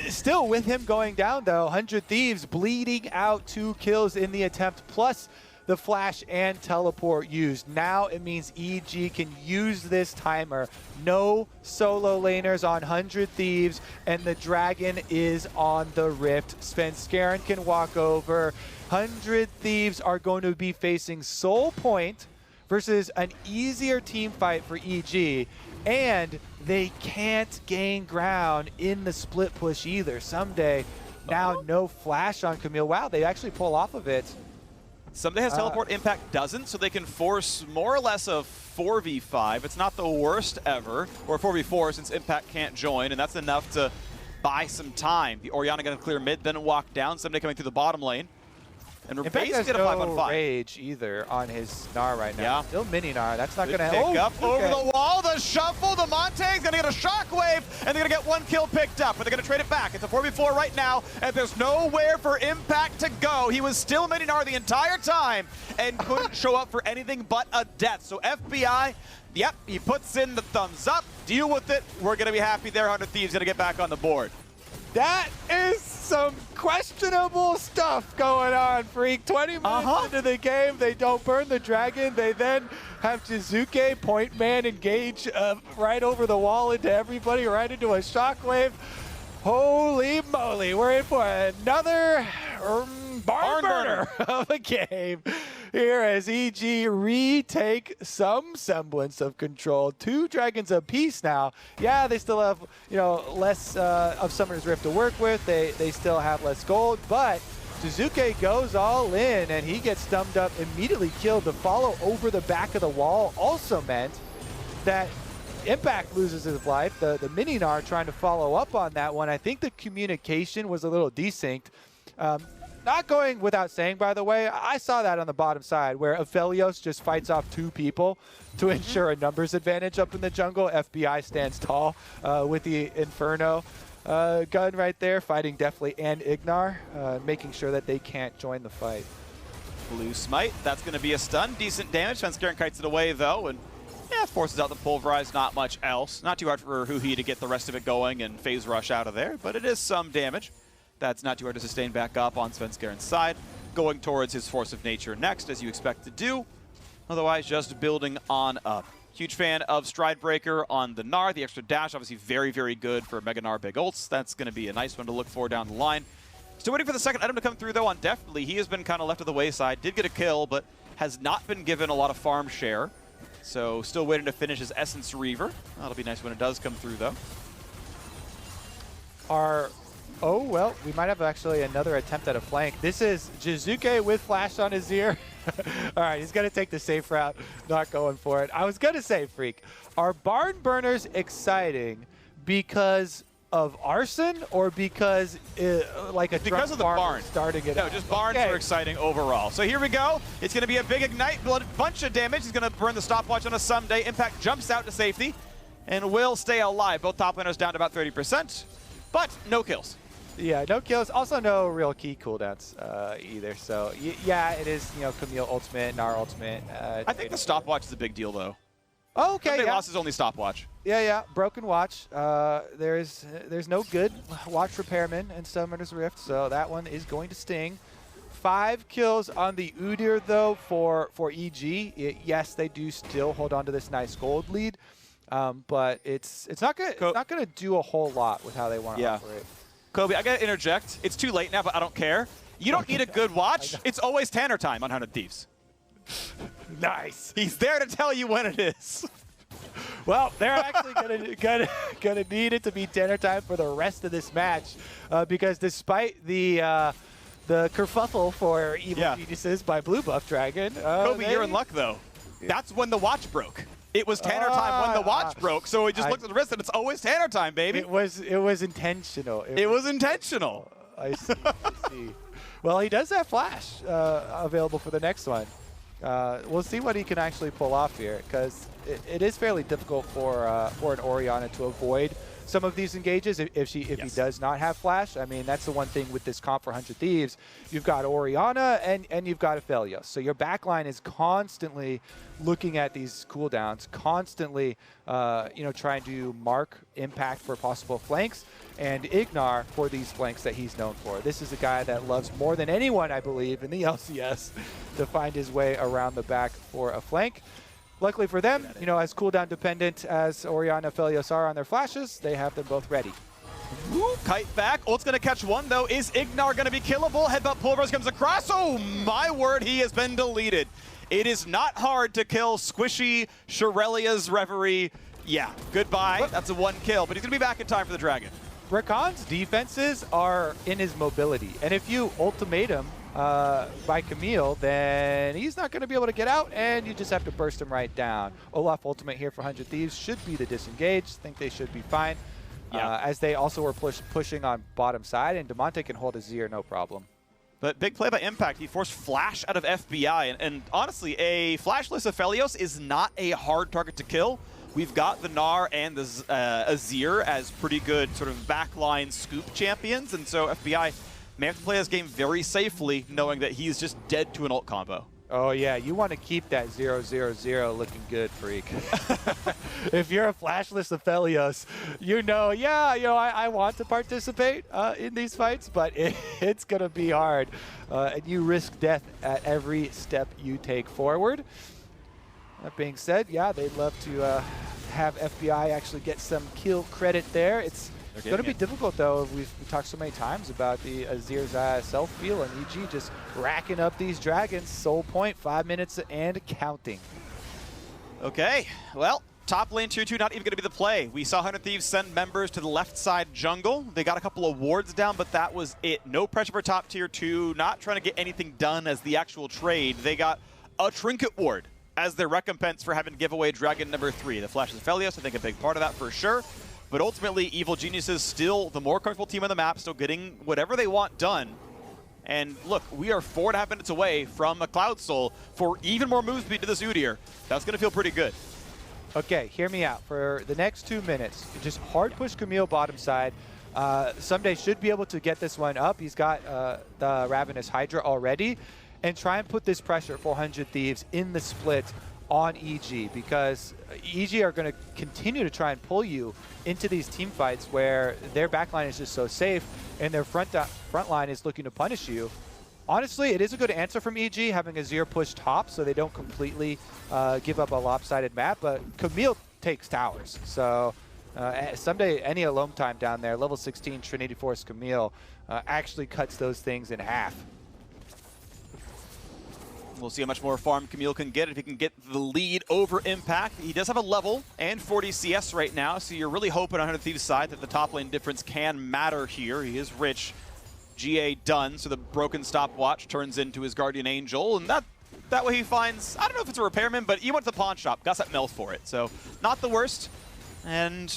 Still with him going down, though, 100 Thieves bleeding out 2 kills in the attempt, plus the flash and teleport used. Now it means EG can use this timer. No solo laners on 100 Thieves, and the dragon is on the rift. Svenskeren can walk over. 100 Thieves are going to be facing Soul Point versus an easier team fight for EG, and they can't gain ground in the split push either. Someday, now no flash on Camille. Wow, they actually pull off of it. Someday has teleport, Impact doesn't, so they can force more or less a 4v5. It's not the worst ever, or 4v4 since Impact can't join, and that's enough to buy some time. The Orianna gonna clear mid, then walk down. Someday coming through the bottom lane. And we're basically at a 5-on-5. Rage either on his Gnar right now. Yeah. Still mini Gnar. That's not going to help. Up over the wall, the shuffle. The Monte's going to get a Shockwave, and they're going to get 1 kill picked up, but they're going to trade it back. It's a 4v4 right now, and there's nowhere for Impact to go. He was still mini Gnar the entire time and couldn't show up for anything but a death. So FBI, yep, he puts in the thumbs up. Deal with it. We're going to be happy there. 100 Thieves going to get back on the board. That is some questionable stuff going on, Freak. 20 minutes into the game, they don't burn the dragon. They then have Jizuke, point man, engage right over the wall into everybody, right into a shockwave. Holy moly, we're in for another barn burner of a game here as EG retake some semblance of control. 2 dragons apiece now. Yeah, they still have, less of Summoner's Rift to work with. They still have less gold, but Jizuke goes all in and he gets stumped up, immediately killed. The follow over the back of the wall also meant that Impact loses his life. The mini Gnar trying to follow up on that one. I think the communication was a little desynced. Not going without saying, by the way, I saw that on the bottom side where Aphelios just fights off 2 people to ensure a numbers advantage up in the jungle. FBI stands tall with the Inferno gun right there, fighting Deathly and Ignar, making sure that they can't join the fight. Blue Smite, that's going to be a stun. Decent damage. Svenskeren kites it away, though, and forces out the Pulverize, not much else. Not too hard for Huhi to get the rest of it going and phase rush out of there, but it is some damage. That's not too hard to sustain back up on Svenskeren's side. Going towards his Force of Nature next, as you expect to do. Otherwise, just building on up. Huge fan of Stride Breaker on the Gnar. The extra dash, obviously very, very good for Mega Gnar big ults. That's going to be a nice one to look for down the line. Still waiting for the second item to come through, though, on Definitely. He has been kind of left to the wayside. Did get a kill, but has not been given a lot of farm share. So still waiting to finish his Essence Reaver. That'll be nice when it does come through, though. Oh, well, we might have actually another attempt at a flank. This is Jizuke with flash on his ear. All right, he's going to take the safe route, not going for it. I was going to say, Freak, are barn burners exciting because of arson or because because of the barn starting it? No, just barns are exciting overall. So here we go. It's going to be a big ignite, bunch of damage. He's going to burn the stopwatch on a Someday. Impact jumps out to safety and will stay alive. Both top laners down to about 30%, but no kills. Yeah, no kills. Also, no real key cooldowns either. So, yeah, it is, Camille ultimate, Gnar ultimate. I think the stopwatch is a big deal, though. Oh, okay, They yeah. lost his only stopwatch. Yeah. Broken watch. There's no good watch repairman in Summoner's Rift, so that one is going to sting. 5 kills on the Udyr, though, for EG. Yes, they do still hold on to this nice gold lead, but it's not gonna do a whole lot with how they want to operate. Kobe, I gotta interject. It's too late now, but I don't care. You don't need a good watch. It's always Tanner time on 100 Thieves. Nice. He's there to tell you when it is. Well, they're actually gonna need it to be dinner time for the rest of this match, because despite the kerfuffle for Evil Geniuses by Blue Buff Dragon, Kobe, you're in luck though. That's when the watch broke. It was Tanner time when the watch broke, so he just looked at the wrist, and it's always Tanner time, baby. It was intentional. It was intentional. I see. I see. Well, he does have Flash available for the next one. We'll see what he can actually pull off here, because it is fairly difficult for an Orianna to avoid some of these engages if he does not have Flash. I mean, that's the one thing with this comp for 100 Thieves. You've got Orianna and you've got Aphelios. So your backline is constantly looking at these cooldowns, constantly trying to mark impact for possible flanks and Ignar for these flanks that he's known for. This is a guy that loves more than anyone, I believe, in the LCS to find his way around the back for a flank. Luckily for them, as cooldown dependent as Orianna and Aphelios are on their flashes, they have them both ready. Ooh, kite back. Ult's going to catch one, though. Is Ignar going to be killable? Headbutt Pulvers comes across. Oh, my word, he has been deleted. It is not hard to kill Squishy Shirelia's Reverie. Yeah, goodbye. That's a 1 kill, but he's going to be back in time for the Dragon. Rakan's defenses are in his mobility, and if you ultimate him by Camille, then he's not going to be able to get out, and you just have to burst him right down. Olaf ultimate here for 100 Thieves should be the disengage. Think they should be fine, as they also were pushing on bottom side, and Damonte can hold a Azir no problem. But big play by Impact. He forced Flash out of FBI, and honestly, a Flashless Aphelios is not a hard target to kill. We've got the Gnar and the Azir as pretty good sort of backline scoop champions, and so FBI may have to play this game very safely, knowing that he's just dead to an ult combo. Oh yeah, you want to keep that 0-0-0 looking good, Freak. If you're a Flashless Aphelios, I want to participate in these fights, but it's going to be hard. And you risk death at every step you take forward. That being said, they'd love to have FBI actually get some kill credit there. It's going to be difficult, though. We've talked so many times about the Azir's self-feel and EG just racking up these dragons. Soul point, 5 minutes and counting. Okay, well, top lane tier 2 not even going to be the play. We saw 100 Thieves send members to the left side jungle. They got a couple of wards down, but that was it. No pressure for top tier 2, not trying to get anything done as the actual trade. They got a trinket ward as their recompense for having to give away Dragon number 3. The Flash of Aphelios, I think a big part of that for sure. But ultimately, Evil Geniuses still the more comfortable team on the map, still getting whatever they want done. And look, we are 4.5 minutes away from a Cloud Soul for even more move speed to this Udyr. That's going to feel pretty good. Okay, hear me out. For the next 2 minutes, just hard push Camille bottom side. Someday should be able to get this one up. He's got the Ravenous Hydra already. And try and put this pressure, 400 Thieves, in the split on EG, because EG are going to continue to try and pull you into these team fights where their backline is just so safe and their front line is looking to punish you. Honestly, it is a good answer from EG having Azir push top so they don't completely give up a lopsided map, but Camille takes towers. So someday any alone time down there, level 16 Trinity Force Camille actually cuts those things in half. We'll see how much more farm Camille can get if he can get the lead over Impact. He does have a level and 40 CS right now, so you're really hoping on 100 Thieves' side that the top lane difference can matter here. He is rich. GA done, so the broken stopwatch turns into his Guardian Angel, and that way he finds, I don't know if it's a repairman, but he went to the pawn shop, got that Mel for it, so not the worst. And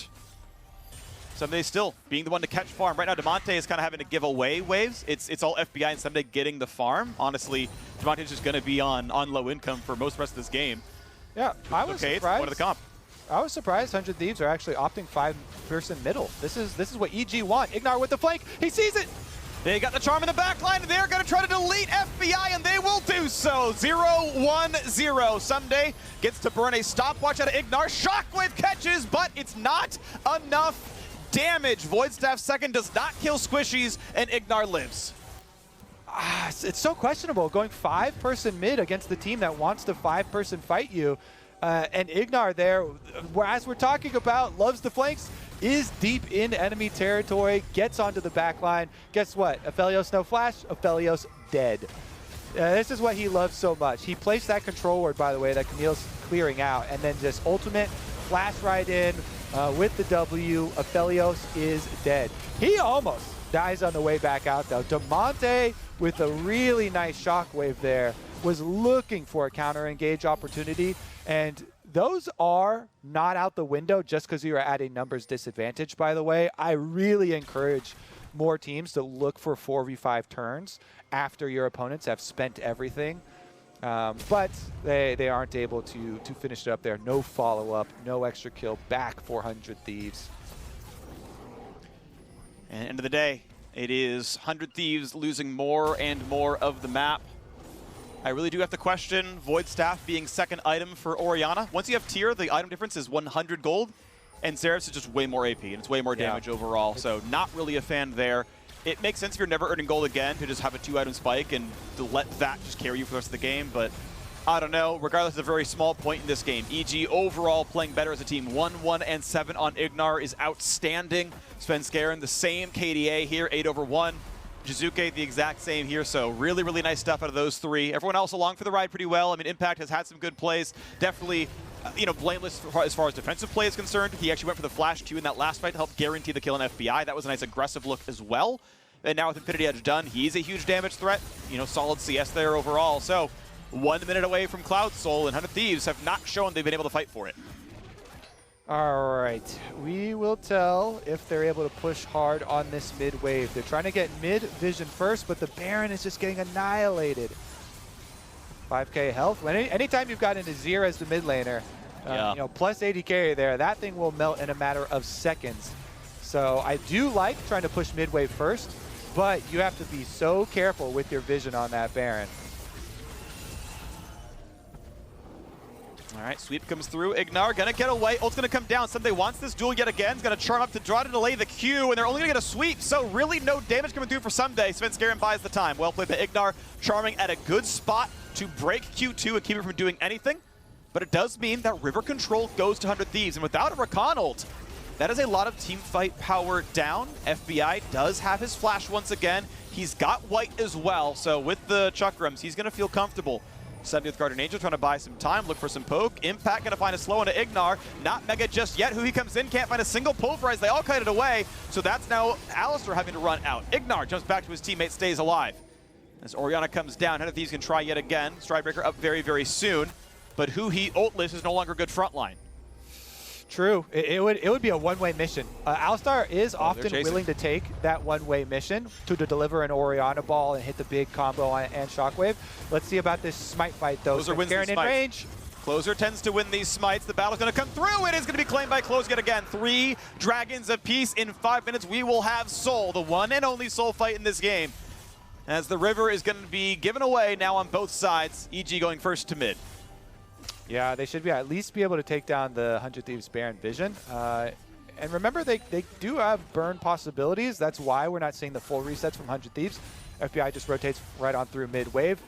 Someday still being the one to catch farm. Right now, Damonte is kind of having to give away waves. It's all FBI and Someday getting the farm. Honestly, Damonte is just going to be on low income for most of the rest of this game. Yeah, I was surprised. It's one of the comp. I was surprised 100 Thieves are actually opting 5-person middle. This is what EG want. Ignar with the flank. He sees it. They got the charm in the backline, and they're going to try to delete FBI, and they will do so. 0-1-0. Someday gets to burn a stopwatch out of Ignar. Shockwave catches, but it's not enough damage. Voidstaff second does not kill Squishies, and Ignar lives. It's so questionable going 5-person mid against the team that wants to 5-person fight you. And Ignar there, as we're talking about, loves the flanks, is deep in enemy territory, gets onto the back line. Guess what? Aphelios no flash, Aphelios dead. This is what he loves so much. He placed that control ward, by the way, that Camille's clearing out, and then just ultimate, flash right in with the W. Aphelios is dead. He almost dies on the way back out, though. Damonte, with a really nice shockwave there, was looking for a counter-engage opportunity, and those are not out the window just because you're at a numbers disadvantage, by the way. I really encourage more teams to look for 4v5 turns after your opponents have spent everything. But they aren't able to finish it up there. No follow-up, no extra kill, back 400 Thieves. And end of the day, it is 100 Thieves losing more and more of the map. I really do have to question Void Staff being second item for Orianna. Once you have tier, the item difference is 100 gold, and Xerath's is just way more AP, and it's way more damage overall, so not really a fan there. It makes sense if you're never earning gold again to just have a 2-item spike and to let that just carry you for the rest of the game, but I don't know. Regardless, it's a very small point in this game. EG overall playing better as a team. 1-1-7 on Ignar is outstanding. Svenskeren, the same KDA here, 8/1. Jizuke, the exact same here, so really, really nice stuff out of those three. Everyone else along for the ride pretty well. I mean, Impact has had some good plays. Definitely, blameless as far as defensive play is concerned. He actually went for the Flash 2 in that last fight to help guarantee the kill on FBI. That was a nice aggressive look as well. And now with Infinity Edge done, he's a huge damage threat. Solid CS there overall. So 1 minute away from Cloud Soul, and 100 Thieves have not shown they've been able to fight for it. All right, we will tell if they're able to push hard on this mid wave. They're trying to get mid vision first, but the Baron is just getting annihilated. 5k health. Anytime you've got an Azir as the mid laner, plus 80 carry there, that thing will melt in a matter of seconds. So I do like trying to push mid wave first, but you have to be so careful with your vision on that Baron. All right, sweep comes through. Ignar gonna get away. Ult's gonna come down. Someday wants this duel yet again. He's gonna charm up to draw to delay the Q, and they're only gonna get a sweep, so really no damage coming through for Someday. Svenskeren buys the time. Well played by Ignar, charming at a good spot to break Q2 and keep it from doing anything. But it does mean that river control goes to 100 Thieves, and without a Rakan ult, that is a lot of team fight power down. FBI does have his flash once again. He's got white as well, so with the Chakrams, he's gonna feel comfortable. 70th Guardian Angel trying to buy some time, look for some poke. Impact gonna find a slow into Ignar. Not Mega just yet. Huhi comes in, can't find a single pulverize. They all kite it away. So that's now Alistar having to run out. Ignar jumps back to his teammate, stays alive. As Orianna comes down, 100 Thieves can try yet again. Stridebreaker up very, very soon. But Huhi ultless is no longer good frontline. True. It would be a one-way mission. Alistar is often willing to take that one-way mission to deliver an Orianna ball and hit the big combo and Shockwave. Let's see about this smite fight, though. Closer wins these in range. Closer tends to win these smites. The battle's going to come through. It is going to be claimed by Closer yet again. 3 dragons apiece in 5 minutes. We will have Soul, the one and only Soul fight in this game. As the river is going to be given away now on both sides. EG going first to mid. Yeah, they should at least be able to take down the 100 Thieves Baron vision. And remember, they do have burn possibilities. That's why we're not seeing the full resets from 100 Thieves. FBI just rotates right on through mid-wave.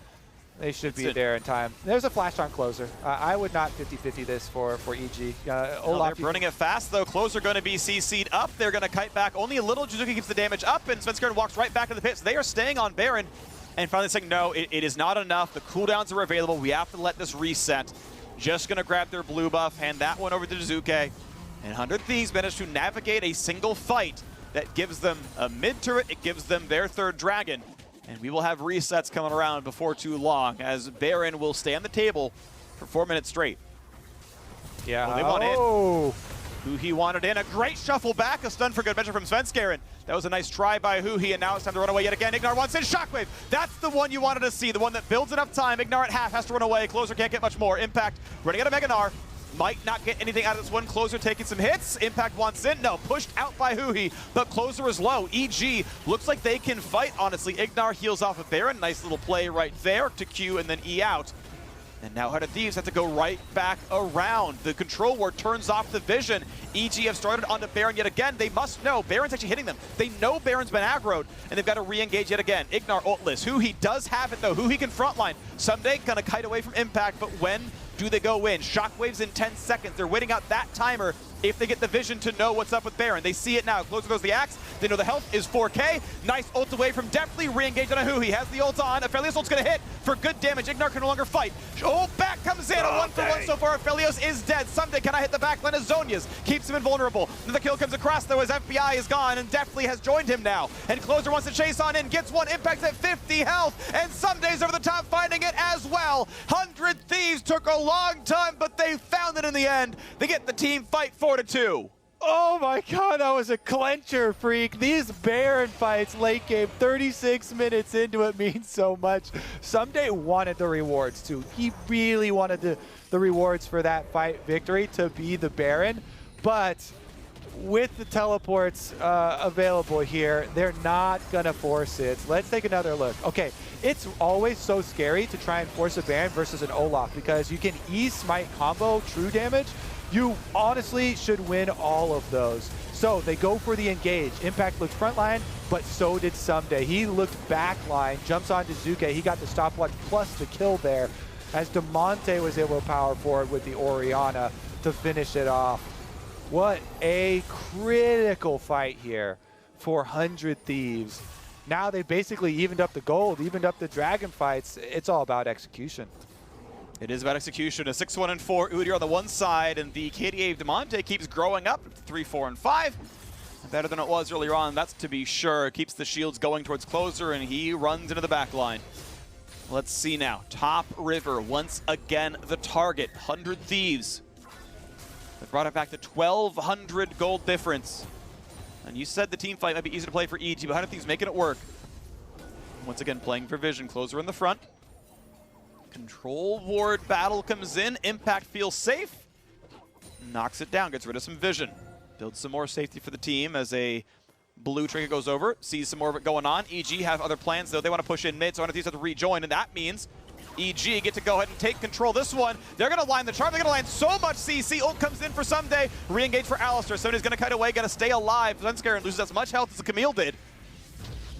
They should be there in time. There's a flash on Closer. I would not 50-50 this for EG. Olaf, they're burning it fast, though. Closer going to be CC'd up. They're going to kite back only a little. Jizuki keeps the damage up, and Svenskeren walks right back to the pits. They are staying on Baron. And finally saying, no, it is not enough. The cooldowns are available. We have to let this reset. Just going to grab their blue buff, hand that one over to Jizuke. And 100 Thieves managed to navigate a single fight that gives them a mid-turret. It gives them their 3rd dragon. And we will have resets coming around before too long, as Baron will stay on the table for 4 minutes straight. Yeah. Well, they want in. Huhi wanted in. A great shuffle back. A stun for good measure from Svenskeren. That was a nice try by Huhi, and now it's time to run away yet again. Ignar wants in. Shockwave. That's the one you wanted to see. The one that builds enough time. Ignar at half has to run away. Closer can't get much more. Impact running out of Meganar. Might not get anything out of this one. Closer taking some hits. Impact wants in. No, pushed out by Huhi, but Closer is low. EG looks like they can fight, honestly. Ignar heals off of Baron. Nice little play right there to Q and then E out. And now Heart of Thieves have to go right back around. The control ward turns off the vision. EG have started onto Baron yet again. They must know Baron's actually hitting them. They know Baron's been aggroed, and they've got to re-engage yet again. Ignar ultless. Huhi does have it, though. Huhi can frontline. Someday gonna kite away from Impact, but when do they go in? Shockwaves in 10 seconds. They're waiting out that timer if they get the vision to know what's up with Baron. They see it now. Closer goes the axe. They know the health is 4K. Nice ult away from Deftly. Re-engaged on a Huhi. Has the ult on. Aphelios ult's going to hit for good damage. Ignar can no longer fight. Ult back comes in. A 1-for-1 so far. Aphelios is dead. Someday can I hit the backline of Zhonya's? Keeps him invulnerable. Another kill comes across though as FBI is gone and Deftly has joined him now. And Closer wants to chase on in. Gets one. Impact's at 50 health. And Someday's over the top finding it as well. 100 Thieves took a long time, but they found it in the end. They get the team fight 4-2. Oh my god, that was a clencher, Freak. These Baron fights late game, 36 minutes into it means so much. Someday wanted the rewards too. He really wanted the rewards for that fight victory to be the Baron, but with the teleports available here, they're not gonna force it. Let's take another look. Okay, it's always so scary to try and force a Baron versus an Olaf because you can smite combo true damage. You honestly should win all of those. So they go for the engage. Impact looked frontline, but so did Someday. He looked backline, jumps onto Zuke. He got the stopwatch plus the kill there as Demonte was able to power forward with the Orianna to finish it off. What a critical fight here for 100 Thieves. Now they basically evened up the gold, evened up the dragon fights. It's all about execution. It is about execution. A 6-1-4 Udyr on the one side, and the KDA of Demonte keeps growing up to 3-4-5. Better than it was earlier on, that's to be sure. It keeps the shields going towards Closer, and he runs into the back line. Let's see now. Top River, once again, the target. 100 Thieves. They brought it back to 1,200 gold difference. And you said the team fight might be easy to play for EG, but 100 Thieves making it work. Once again, playing for vision. Closer in the front. Control ward battle comes in. Impact feels safe. Knocks it down, gets rid of some vision. Builds some more safety for the team as a blue trinket goes over. Sees some more of it going on. EG have other plans, though. They want to push in mid, so 100 Thieves have to rejoin, and that means EG get to go ahead and take control. This one, they're going to line the charm. They're going to land so much CC. Ult comes in for Someday. Re-engage for Alistar. Somebody's going to cut away, got to stay alive. Sunskaren loses as much health as the Camille did.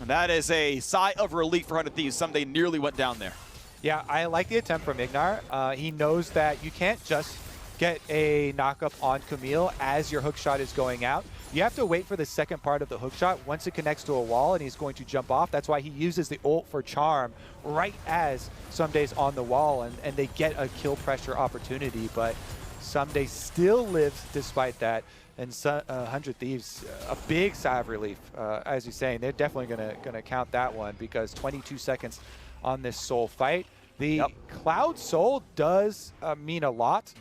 And that is a sigh of relief for 100 Thieves. Someday nearly went down there. Yeah, I like the attempt from Ignar. He knows that you can't just get a knock-up on Camille as your hook shot is going out. You have to wait for the second part of the hook shot once it connects to a wall and he's going to jump off. That's why he uses the ult for charm right as Someday's on the wall and they get a kill pressure opportunity, but Someday still lives despite that. And 100 Thieves, a big sigh of relief, as you're saying. They're definitely gonna count that one because 22 seconds on this soul fight. The Cloud Soul does mean a lot.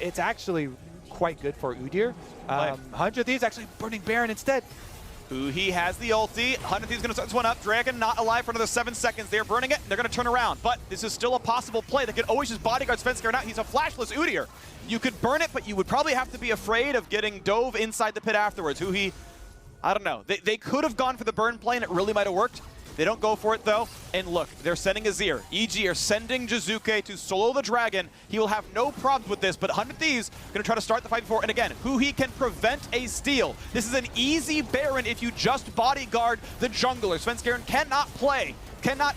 It's actually quite good for Udyr. 100 Thieves actually burning Baron instead. Huhi has the ulti. 100 Thieves going to start this one up. Dragon not alive for another 7 seconds. They're burning it, and they're going to turn around. But this is still a possible play. They could always just bodyguard Svenskeren out. He's a flashless Udyr. You could burn it, but you would probably have to be afraid of getting dove inside the pit afterwards. Huhi, I don't know. They could have gone for the burn play, and it really might have worked. They don't go for it, though. And look, they're sending Azir. EG are sending Jizuke to solo the Dragon. He will have no problems with this, but 100 Thieves going to try to start the fight before. And again, Huhi can prevent a steal. This is an easy Baron if you just bodyguard the jungler. Svenskeren cannot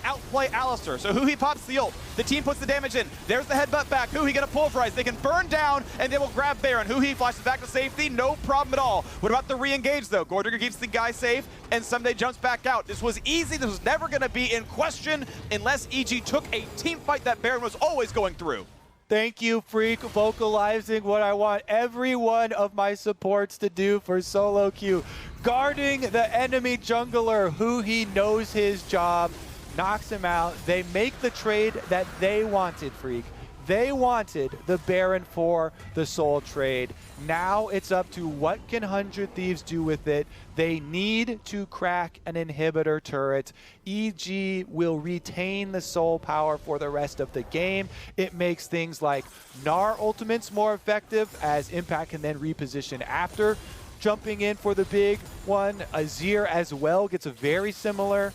outplay Alistar. So Huhi pops the ult. The team puts the damage in. There's the headbutt back. Huhi gonna pulverize. They can burn down, and they will grab Baron. Huhi flashes back to safety. No problem at all. What about the re-engage, though? Gordrigger keeps the guy safe, and Someday jumps back out. This was easy. This was never gonna be in question unless EG took a team fight that Baron was always going through. Thank you, Freak, vocalizing what I want every one of my supports to do for solo queue. Guarding the enemy jungler, Huhi knows his job, knocks him out. They make the trade that they wanted, Freak. They wanted the Baron for the Soul trade. Now it's up to what can 100 Thieves do with it. They need to crack an inhibitor turret. EG will retain the Soul power for the rest of the game. It makes things like Gnar ultimates more effective, as Impact can then reposition after jumping in for the big one. Azir as well gets a very similar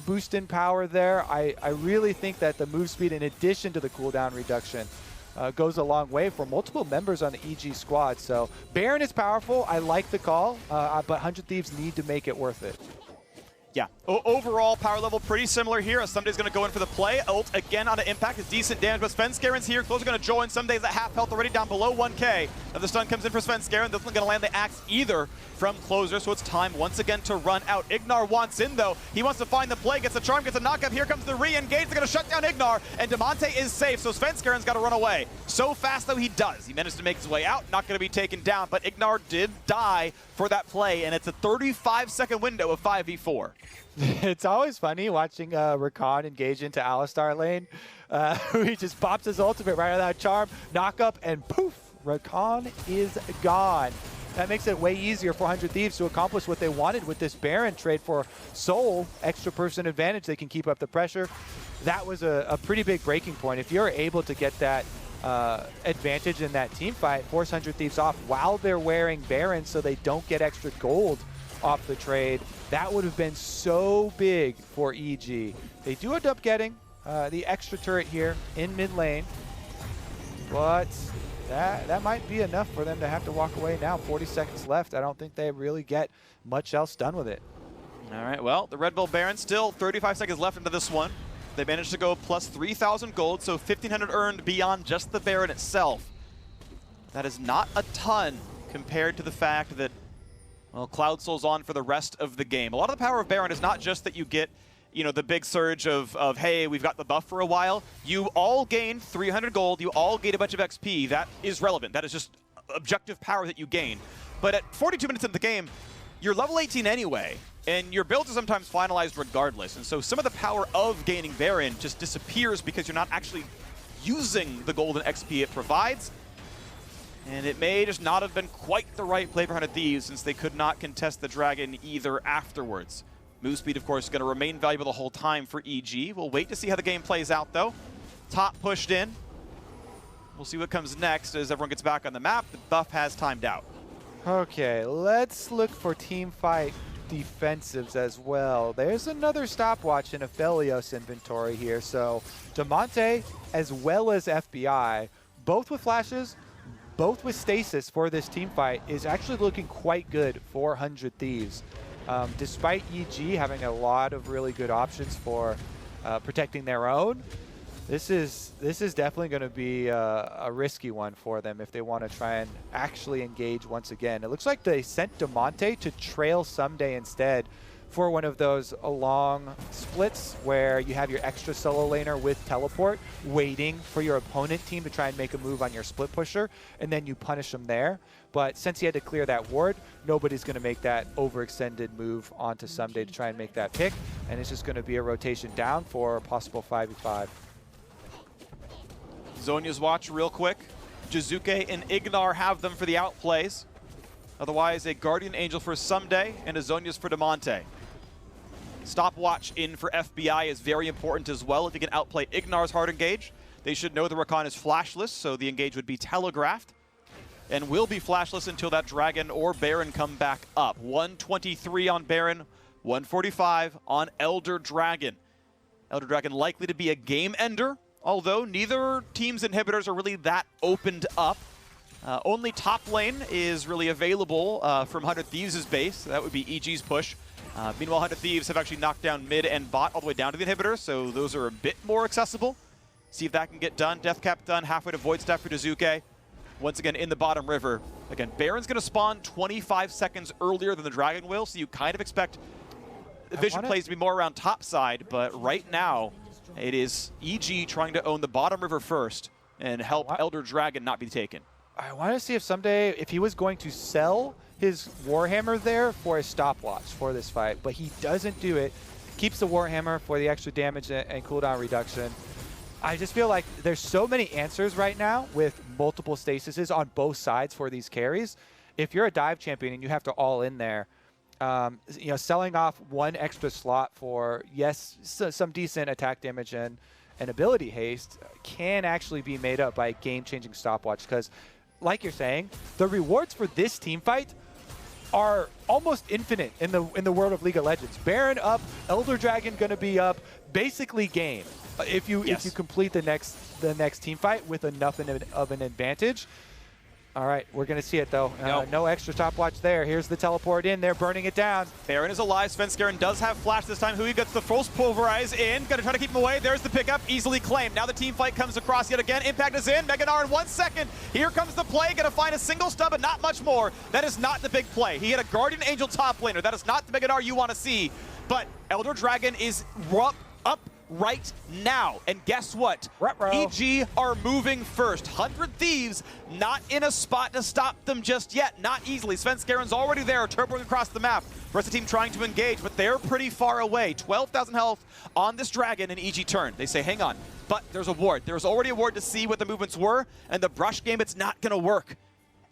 boost in power there. I really think that the move speed, in addition to the cooldown reduction, goes a long way for multiple members on the EG squad. So Baron is powerful. I like the call, but 100 Thieves need to make it worth it. Yeah, overall power level pretty similar here, as Sumday's going to go in for the play. Ult again on an Impact is decent damage, but Svenskaren's here. Closer going to join. Sumday's at half health already, down below 1k. Now the stun comes in for Svenskaren. Doesn't going to land the axe either from Closer, so it's time once again to run out. Ignar wants in though. He wants to find the play, gets a charm, gets a knockup. Here comes the re-engage. They're going to shut down Ignar, and Damonte is safe, so Svenskaren's got to run away. So fast though he does. He managed to make his way out, not going to be taken down, but Ignar did die for that play, and it's a 35-second window of 5v4. It's always funny watching Rakan engage into Alistar lane. He just pops his ultimate right on that charm, knock up, and poof, Rakan is gone. That makes it way easier for 100 Thieves to accomplish what they wanted with this Baron trade for Soul. Extra person advantage, they can keep up the pressure. That was a pretty big breaking point. If you're able to get that advantage in that team fight, force 100 Thieves off while they're wearing Baron so they don't get extra gold off the trade, that would have been so big for EG. They do end up getting the extra turret here in mid lane, but that might be enough for them to have to walk away now. 40 seconds left. I don't think they really get much else done with it. All right, well, the Red Bull Baron still 35 seconds left into this one. They managed to go plus 3,000 gold, so 1,500 earned beyond just the Baron itself. That is not a ton compared to the fact that, well, Cloud Soul's on for the rest of the game. A lot of the power of Baron is not just that you get, you know, the big surge of hey, we've got the buff for a while. You all gain 300 gold, you all gain a bunch of XP. That is relevant. That is just objective power that you gain. But at 42 minutes into the game, you're level 18 anyway, and your builds are sometimes finalized regardless. And so some of the power of gaining Baron just disappears because you're not actually using the golden XP it provides. And it may just not have been quite the right play for 100 Thieves, since they could not contest the Dragon either afterwards. Move speed, of course, is going to remain valuable the whole time for EG. We'll wait to see how the game plays out, though. Top pushed in. We'll see what comes next as everyone gets back on the map. The buff has timed out. Okay, let's look for team fight defensives as well. There's another stopwatch in Aphelios inventory here. So Damonte as well as FBI, both with flashes, both with stasis for this team fight, is actually looking quite good for 100 Thieves. Despite EG having a lot of really good options for protecting their own, this is definitely going to be a risky one for them if they want to try and actually engage once again. It looks like they sent Damonte to trail Someday instead for one of those long splits where you have your extra solo laner with teleport waiting for your opponent team to try and make a move on your split pusher, and then you punish them there. But since he had to clear that ward, nobody's going to make that overextended move onto Someday to try and make that pick, and it's just going to be a rotation down for a possible 5v5. Zhonya's watch real quick. Jizuke and Ignar have them for the outplays. Otherwise, a Guardian Angel for Someday and a Zhonya's for Damonte. Stopwatch in for FBI is very important as well. If you can outplay Ignar's hard engage, they should know the Rakan is flashless, so the engage would be telegraphed. And will be flashless until that Dragon or Baron come back up. 123 on Baron, 145 on Elder Dragon. Elder Dragon likely to be a game ender, although neither team's inhibitors are really that opened up. Only top lane is really available from 100 Thieves' base. That would be EG's push. Meanwhile, 100 Thieves have actually knocked down mid and bot all the way down to the inhibitor, so those are a bit more accessible. See if that can get done. Death Cap done, halfway to Void Staff for Jizuke. Once again, in the bottom river. Again, Baron's going to spawn 25 seconds earlier than the Dragon will, so you kind of expect the vision plays to be more around top side, but right now, it is EG trying to own the bottom river first and help Elder Dragon not be taken. I want to see if Someday, if he was going to sell his Warhammer there for a stopwatch for this fight, but he doesn't do it. Keeps the Warhammer for the extra damage and cooldown reduction. I just feel like there's so many answers right now with multiple stasises on both sides for these carries. If you're a dive champion and you have to all in there, you know, selling off one extra slot for, yes, some decent attack damage and ability haste can actually be made up by a game-changing stopwatch. Because, like you're saying, the rewards for this team fight are almost infinite in the world of League of Legends. Baron up, Elder Dragon going to be up, basically game. If you complete the next team fight with enough of an advantage. All right, we're going to see it, though. No extra stopwatch there. Here's the teleport in. They're burning it down. Baron is alive. Svenskeren does have flash this time. Huhi gets the first pulverize in. Going to try to keep him away. There's the pickup. Easily claimed. Now the team fight comes across yet again. Impact is in. Meganar in 1 second. Here comes the play. Going to find a single stun, but not much more. That is not the big play. He hit a Guardian Angel top laner. That is not the Meganar you want to see. But Elder Dragon is up right now. And guess what? EG are moving first. 100 Thieves not in a spot to stop them just yet. Not easily. Svenskeren's already there, turboing across the map. Rest of the team trying to engage, but they're pretty far away. 12,000 health on this Dragon in EG turn. They say, hang on. But there's a ward. There's already a ward to see what the movements were, and the brush game, it's not going to work.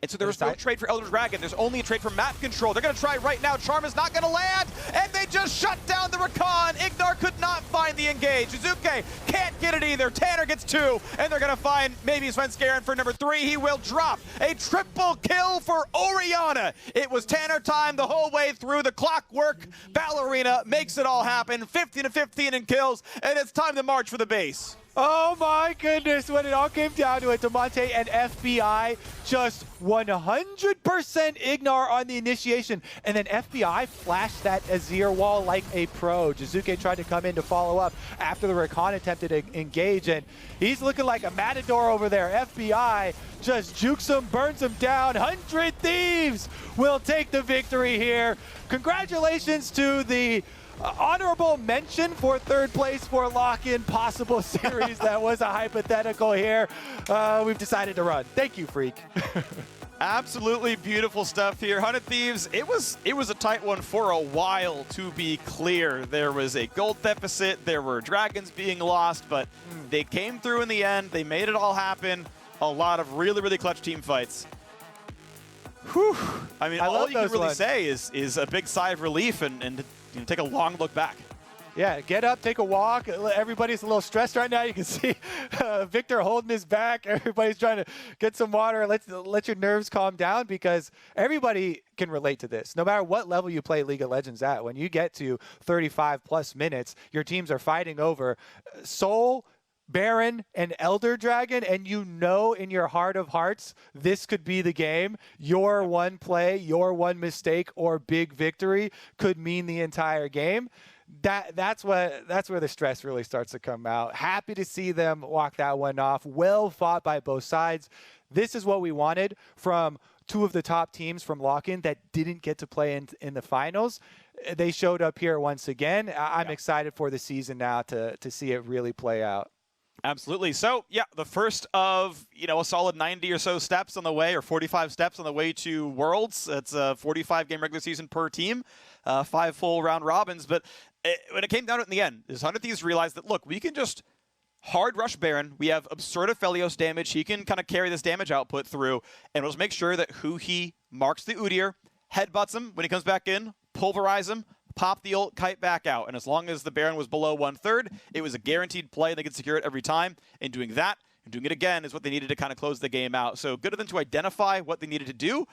And so there's no trade for Elder Dragon. There's only a trade for map control. They're going to try right now. Charm is not going to land, and they just shut down the Rakan. Ignar could not find the engage. Shizuke can't get it either. Tanner gets 2, and they're going to find maybe Svenskeren for number 3. He will drop a triple kill for Orianna. It was Tanner time the whole way through. The clockwork ballerina makes it all happen. 15-15 in kills, and it's time to march for the base. Oh my goodness, when it all came down to it, Damonte and FBI just 100% Ignar on the initiation. And then FBI flashed that Azir wall like a pro. Jizuke tried to come in to follow up after the Rakan attempted to engage, and he's looking like a matador over there. FBI just jukes him, burns him down. 100 Thieves will take the victory here. Congratulations to the honorable mention for 3rd place for lock-in possible series. That was a hypothetical here. We've decided to run. Thank you, Freak. Absolutely beautiful stuff here. 100 Thieves, it was a tight one for a while, to be clear. There was a gold deficit. There were dragons being lost, but they came through in the end. They made it all happen. A lot of really, really clutch team fights. Whew. I mean, all you can really say is a big sigh of relief and take a long look back. Yeah, get up, take a walk. Everybody's a little stressed right now. You can see Victor holding his back. Everybody's trying to get some water. Let your nerves calm down, because everybody can relate to this. No matter what level you play League of Legends at, when you get to 35 plus minutes, your teams are fighting over Soul, Baron, and Elder Dragon, and you know in your heart of hearts this could be the game. Your one play, your one mistake, or big victory could mean the entire game. That's where the stress really starts to come out. Happy to see them walk that one off. Well fought by both sides. This is what we wanted from 2 of the top teams from Lock-In that didn't get to play in the finals. They showed up here once again. I'm excited for the season now to see it really play out. Absolutely. So, yeah, the first of, a solid 90 or so steps on the way, or 45 steps on the way to Worlds. It's a 45-game regular season per team, 5 full round robins. But when it came down to it in the end, 100 Thieves realized that, look, we can just hard rush Baron. We have absurd Aphelios damage. He can kind of carry this damage output through, and we'll just make sure that Huhi marks the Udyr, headbutts him when he comes back in, pulverize him, pop the ult, kite back out. And as long as the Baron was below 1/3, it was a guaranteed play. They could secure it every time. And doing that and doing it again is what they needed to kind of close the game out. So good of them to identify what they needed to do.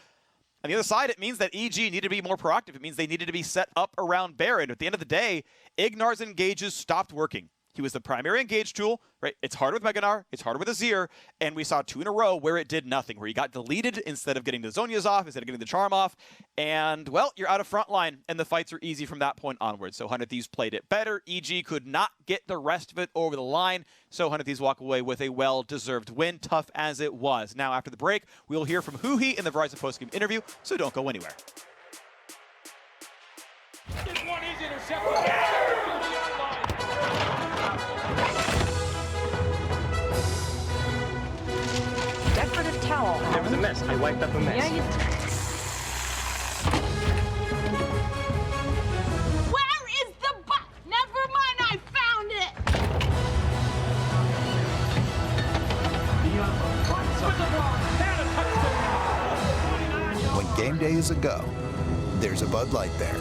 On the other side, it means that EG needed to be more proactive. It means they needed to be set up around Baron. At the end of the day, Ignar's engages stopped working. He was the primary engage tool, right? It's harder with Meganar, it's harder with Azir, and we saw 2 in a row where it did nothing, where he got deleted instead of getting the Zhonya's off, instead of getting the Charm off, and, well, you're out of frontline, and the fights are easy from that point onward. So 100 Thieves played it better. EG could not get the rest of it over the line, so 100 Thieves walk away with a well-deserved win, tough as it was. Now, after the break, we'll hear from Huhi in the Verizon postgame interview, so don't go anywhere. This one is intercepted. Decorative towel. There was a mess. I wiped up a mess. Yeah, you... Where is the Never mind, I found it! game day is a go, there's a Bud Light there.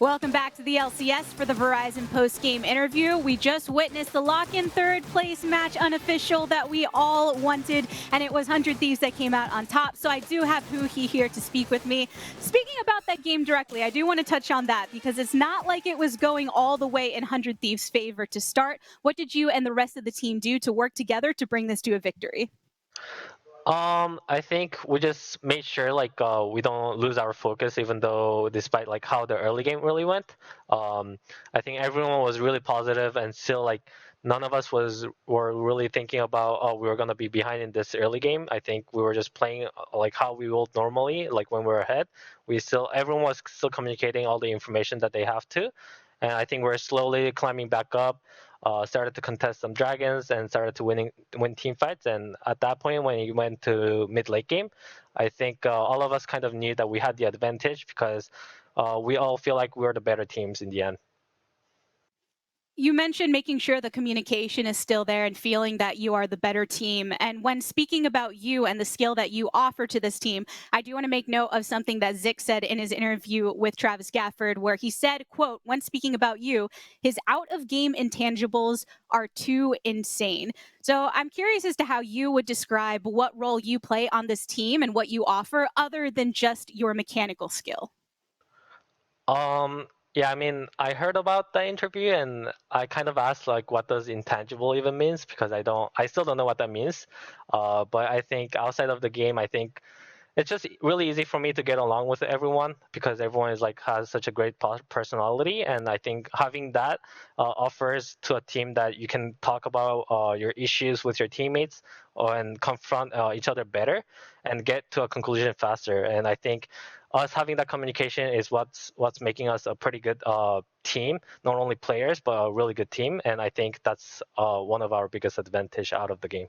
Welcome back to the LCS for the Verizon post-game interview. We just witnessed the lock-in third place match unofficial that we all wanted, and it was 100 Thieves that came out on top. So I do have Huhi here to speak with me. Speaking about that game directly, I do want to touch on that because it's not like it was going all the way in 100 Thieves' favor to start. What did you and the rest of the team do to work together to bring this to a victory? I think we just made sure we don't lose our focus, even though despite how the early game really went. I think everyone was really positive, and still none of us were really thinking about we were gonna be behind in this early game. I think we were just playing how we would normally, when we're ahead. Everyone was still communicating all the information that they have to, and I think we're slowly climbing back up. Started to contest some dragons and started to win team fights. And at that point, when you went to mid-late game, I think all of us kind of knew that we had the advantage because we all feel like we were the better teams in the end. You mentioned making sure the communication is still there and feeling that you are the better team. And when speaking about you and the skill that you offer to this team, I do want to make note of something that Zick said in his interview with Travis Gafford, where he said, quote, when speaking about you, his out-of-game intangibles are too insane. So I'm curious as to how you would describe what role you play on this team and what you offer other than just your mechanical skill. Yeah, I mean, I heard about the interview and I kind of asked what does intangible even means, because I still don't know what that means. But I think outside of the game, I think it's just really easy for me to get along with everyone because everyone is like has such a great personality, and I think having that offers to a team that you can talk about your issues with your teammates and confront each other better and get to a conclusion faster. And I think us having that communication is what's making us a pretty good team, not only players but a really good team. And I think that's one of our biggest advantage out of the game.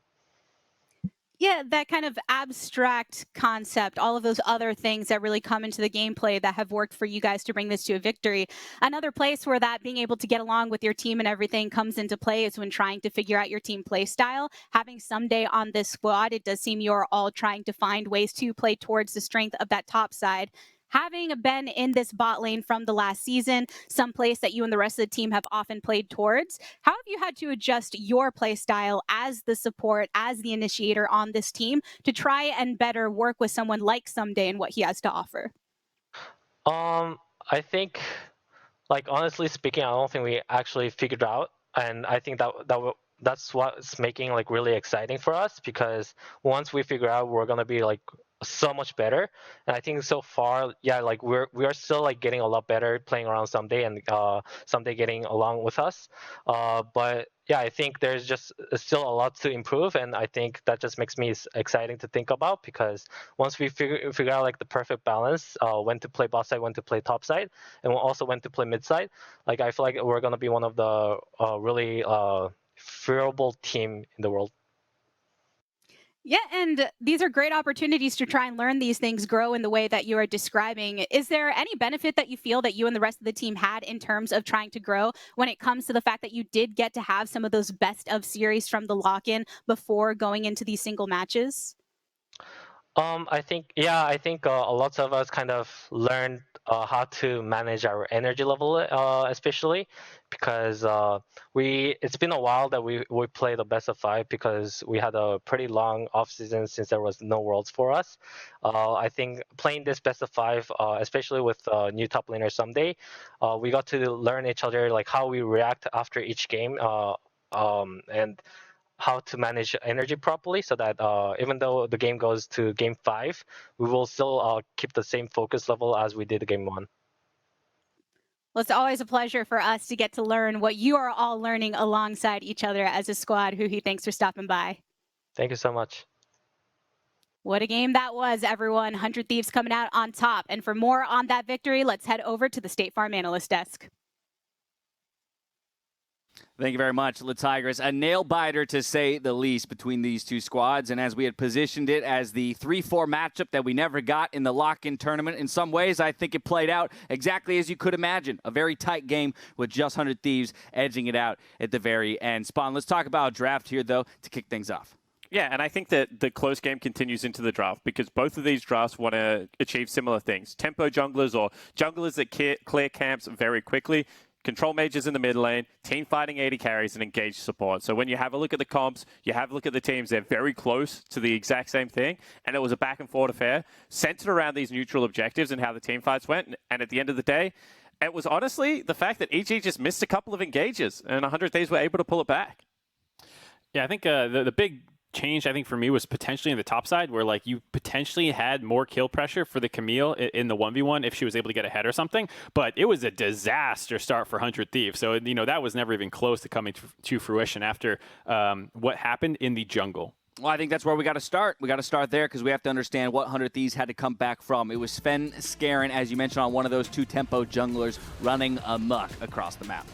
Yeah, that kind of abstract concept, all of those other things that really come into the gameplay that have worked for you guys to bring this to a victory. Another place where that being able to get along with your team and everything comes into play is when trying to figure out your team play style. Having Someday on this squad, it does seem you're all trying to find ways to play towards the strength of that top side. Having been in this bot lane from the last season, some place that you and the rest of the team have often played towards, how have you had to adjust your play style as the support, as the initiator on this team to try and better work with someone like Someday and what he has to offer? I think, like honestly speaking, I don't think we actually figured out, and I think that's what's making like really exciting for us, because once we figure out, we're gonna be like so much better. And I think so far, yeah, like we are still like getting a lot better playing around Someday, and Someday getting along with us. But yeah, I think there's just still a lot to improve, and I think that just makes me exciting to think about, because once we figure out like the perfect balance, when to play bot side, when to play top side, and also when to play mid side, like I feel like we're gonna be one of the really fearable team in the world. Yeah, and these are great opportunities to try and learn these things, grow in the way that you are describing. Is there any benefit that you feel that you and the rest of the team had in terms of trying to grow when it comes to the fact that you did get to have some of those best of series from the lock-in before going into these single matches? I think a lot of us kind of learned how to manage our energy level, especially because it's been a while that we played the best of 5, because we had a pretty long off season since there was no worlds for us. I think playing this best of 5, especially with new top laner Someday, we got to learn each other, like how we react after each game, and how to manage energy properly, so that even though the game goes to game 5, we will still keep the same focus level as we did game 1. Well, it's always a pleasure for us to get to learn what you are all learning alongside each other as a squad. Huhi, thanks for stopping by. Thank you so much. What a game that was, everyone. 100 Thieves coming out on top. And for more on that victory, let's head over to the State Farm Analyst Desk. Thank you very much, LaTigris. A nail-biter, to say the least, between these two squads. And as we had positioned it as the 3-4 matchup that we never got in the lock-in tournament, in some ways, I think it played out exactly as you could imagine. A very tight game with just 100 Thieves edging it out at the very end. Spawn, let's talk about draft here, though, to kick things off. Yeah, and I think that the close game continues into the draft, because both of these drafts want to achieve similar things. Tempo junglers, or junglers that clear camps very quickly. Control mages in the mid lane, team fighting 80 carries, and engaged support. So when you have a look at the comps, you have a look at the teams, they're very close to the exact same thing. And it was a back and forth affair centered around these neutral objectives and how the team fights went. And at the end of the day, it was honestly the fact that EG just missed a couple of engages, and 100 Thieves were able to pull it back. Yeah, I think the big change, I think, for me was potentially in the top side, where like you potentially had more kill pressure for the Camille in the 1v1 if she was able to get ahead or something, but it was a disaster start for 100 Thieves. So, you know, that was never even close to coming to fruition after what happened in the jungle. Well, I think that's where we got to start. We got to start there, because we have to understand what 100 Thieves had to come back from. It was Sven Skaren, as you mentioned, on one of those two tempo junglers running amok across the map.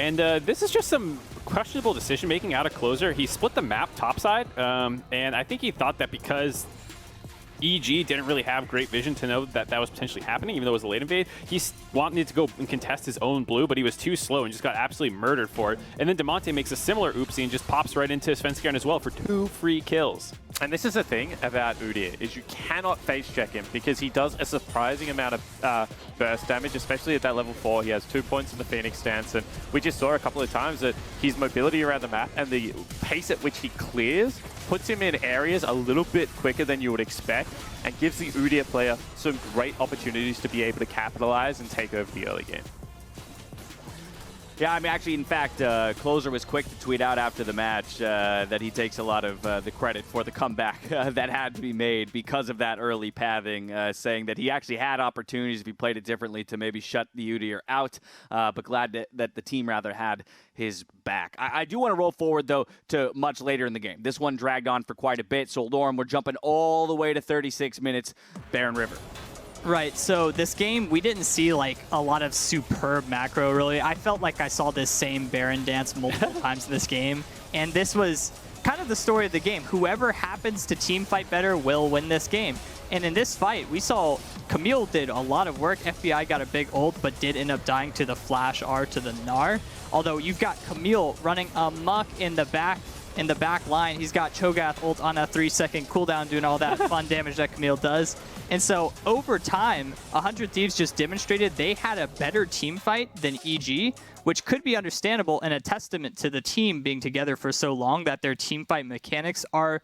And this is just some questionable decision-making out of closer. He split the map topside, and I think he thought that because EG didn't really have great vision to know that that was potentially happening, even though it was a late invade. He wanted to go and contest his own blue, but he was too slow and just got absolutely murdered for it. And then Demonte makes a similar oopsie and just pops right into Svenskjern as well for 2 free kills. And this is the thing about Udyr, is you cannot face check him, because he does a surprising amount of burst damage, especially at that level 4. He has 2 points in the Phoenix stance, and we just saw a couple of times that his mobility around the map and the pace at which he clears puts him in areas a little bit quicker than you would expect, and gives the Udyr player some great opportunities to be able to capitalize and take over the early game. Yeah, I mean, actually, in fact, Closer was quick to tweet out after the match that he takes a lot of the credit for the comeback that had to be made because of that early pathing, saying that he actually had opportunities if he played it differently to maybe shut the Udyr out, but glad that the team rather had his back. I do want to roll forward, though, to much later in the game. This one dragged on for quite a bit, so Lorem, we're jumping all the way to 36 minutes, Baron River. Right, so this game, we didn't see like a lot of superb macro, really. I felt like I saw this same Baron dance multiple times in this game, and this was kind of the story of the game. Whoever happens to team fight better will win this game. And in this fight, we saw Camille did a lot of work. FBI got a big ult, but did end up dying to the Flash R to the Gnar. Although you've got Camille running amok in the back line. He's got Cho'Gath ult on a 3-second cooldown, doing all that fun damage that Camille does. And so over time, 100 Thieves just demonstrated they had a better team fight than EG, which could be understandable and a testament to the team being together for so long that their team fight mechanics are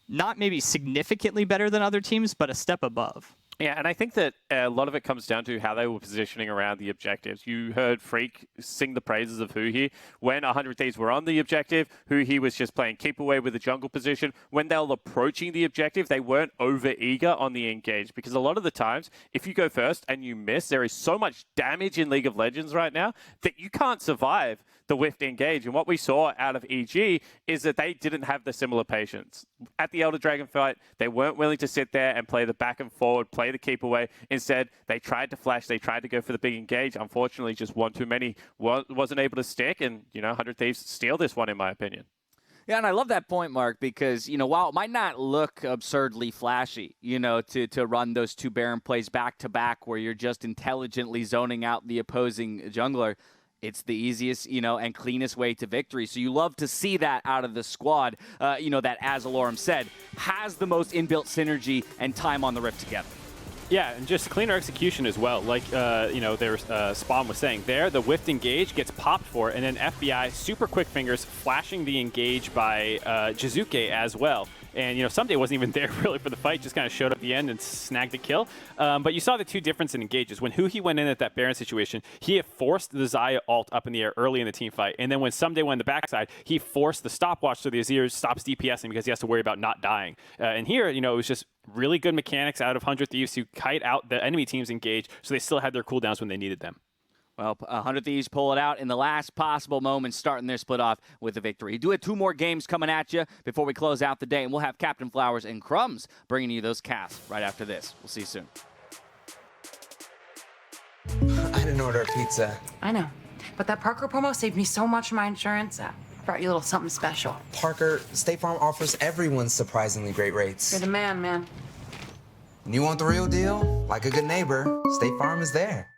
not maybe significantly better than other teams, but a step above. Yeah, and I think that a lot of it comes down to how they were positioning around the objectives. You heard Freak sing the praises of Huhi. When 100 Thieves were on the objective, Huhi was just playing keep away with the jungle position. When they were approaching the objective, they weren't over-eager on the engage, because a lot of the times, if you go first and you miss, there is so much damage in League of Legends right now that you can't survive the whiffed engage. And what we saw out of EG is that they didn't have the similar patience. At the Elder Dragon fight, they weren't willing to sit there and play the back and forward, play the keep away. Instead, they tried to flash, they tried to go for the big engage. Unfortunately, just one too many wasn't able to stick, and 100 Thieves steal this one, in my opinion. Yeah, and I love that point, Mark, because, while it might not look absurdly flashy, to run those two Baron plays back-to-back where you're just intelligently zoning out the opposing jungler, it's the easiest, and cleanest way to victory. So you love to see that out of the squad, that, as Lorem said, has the most inbuilt synergy and time on the Rift together. Yeah, and just cleaner execution as well. Like, Spawn was saying there, the whiffed engage gets popped for, and then FBI, super quick fingers, flashing the engage by Jizuke as well. And, Someday wasn't even there really for the fight, just kind of showed up at the end and snagged a kill. But you saw the two difference in engages. When Huhi went in at that Baron situation, he had forced the Xayah ult up in the air early in the team fight. And then when Someday went in the backside, he forced the stopwatch so the Azir stops DPSing because he has to worry about not dying. And here, it was just really good mechanics out of 100 Thieves to kite out the enemy team's engage so they still had their cooldowns when they needed them. Well, 100 Thieves pull it out in the last possible moment, starting their split off with a victory. Do have two more games coming at you before we close out the day, and we'll have Captain Flowers and Crumbs bringing you those casts right after this. We'll see you soon. I didn't order a pizza. I know, but that Parker promo saved me so much on my insurance. I brought you a little something special. Parker, State Farm offers everyone surprisingly great rates. You're the man, man. You want the real deal? Like a good neighbor, State Farm is there.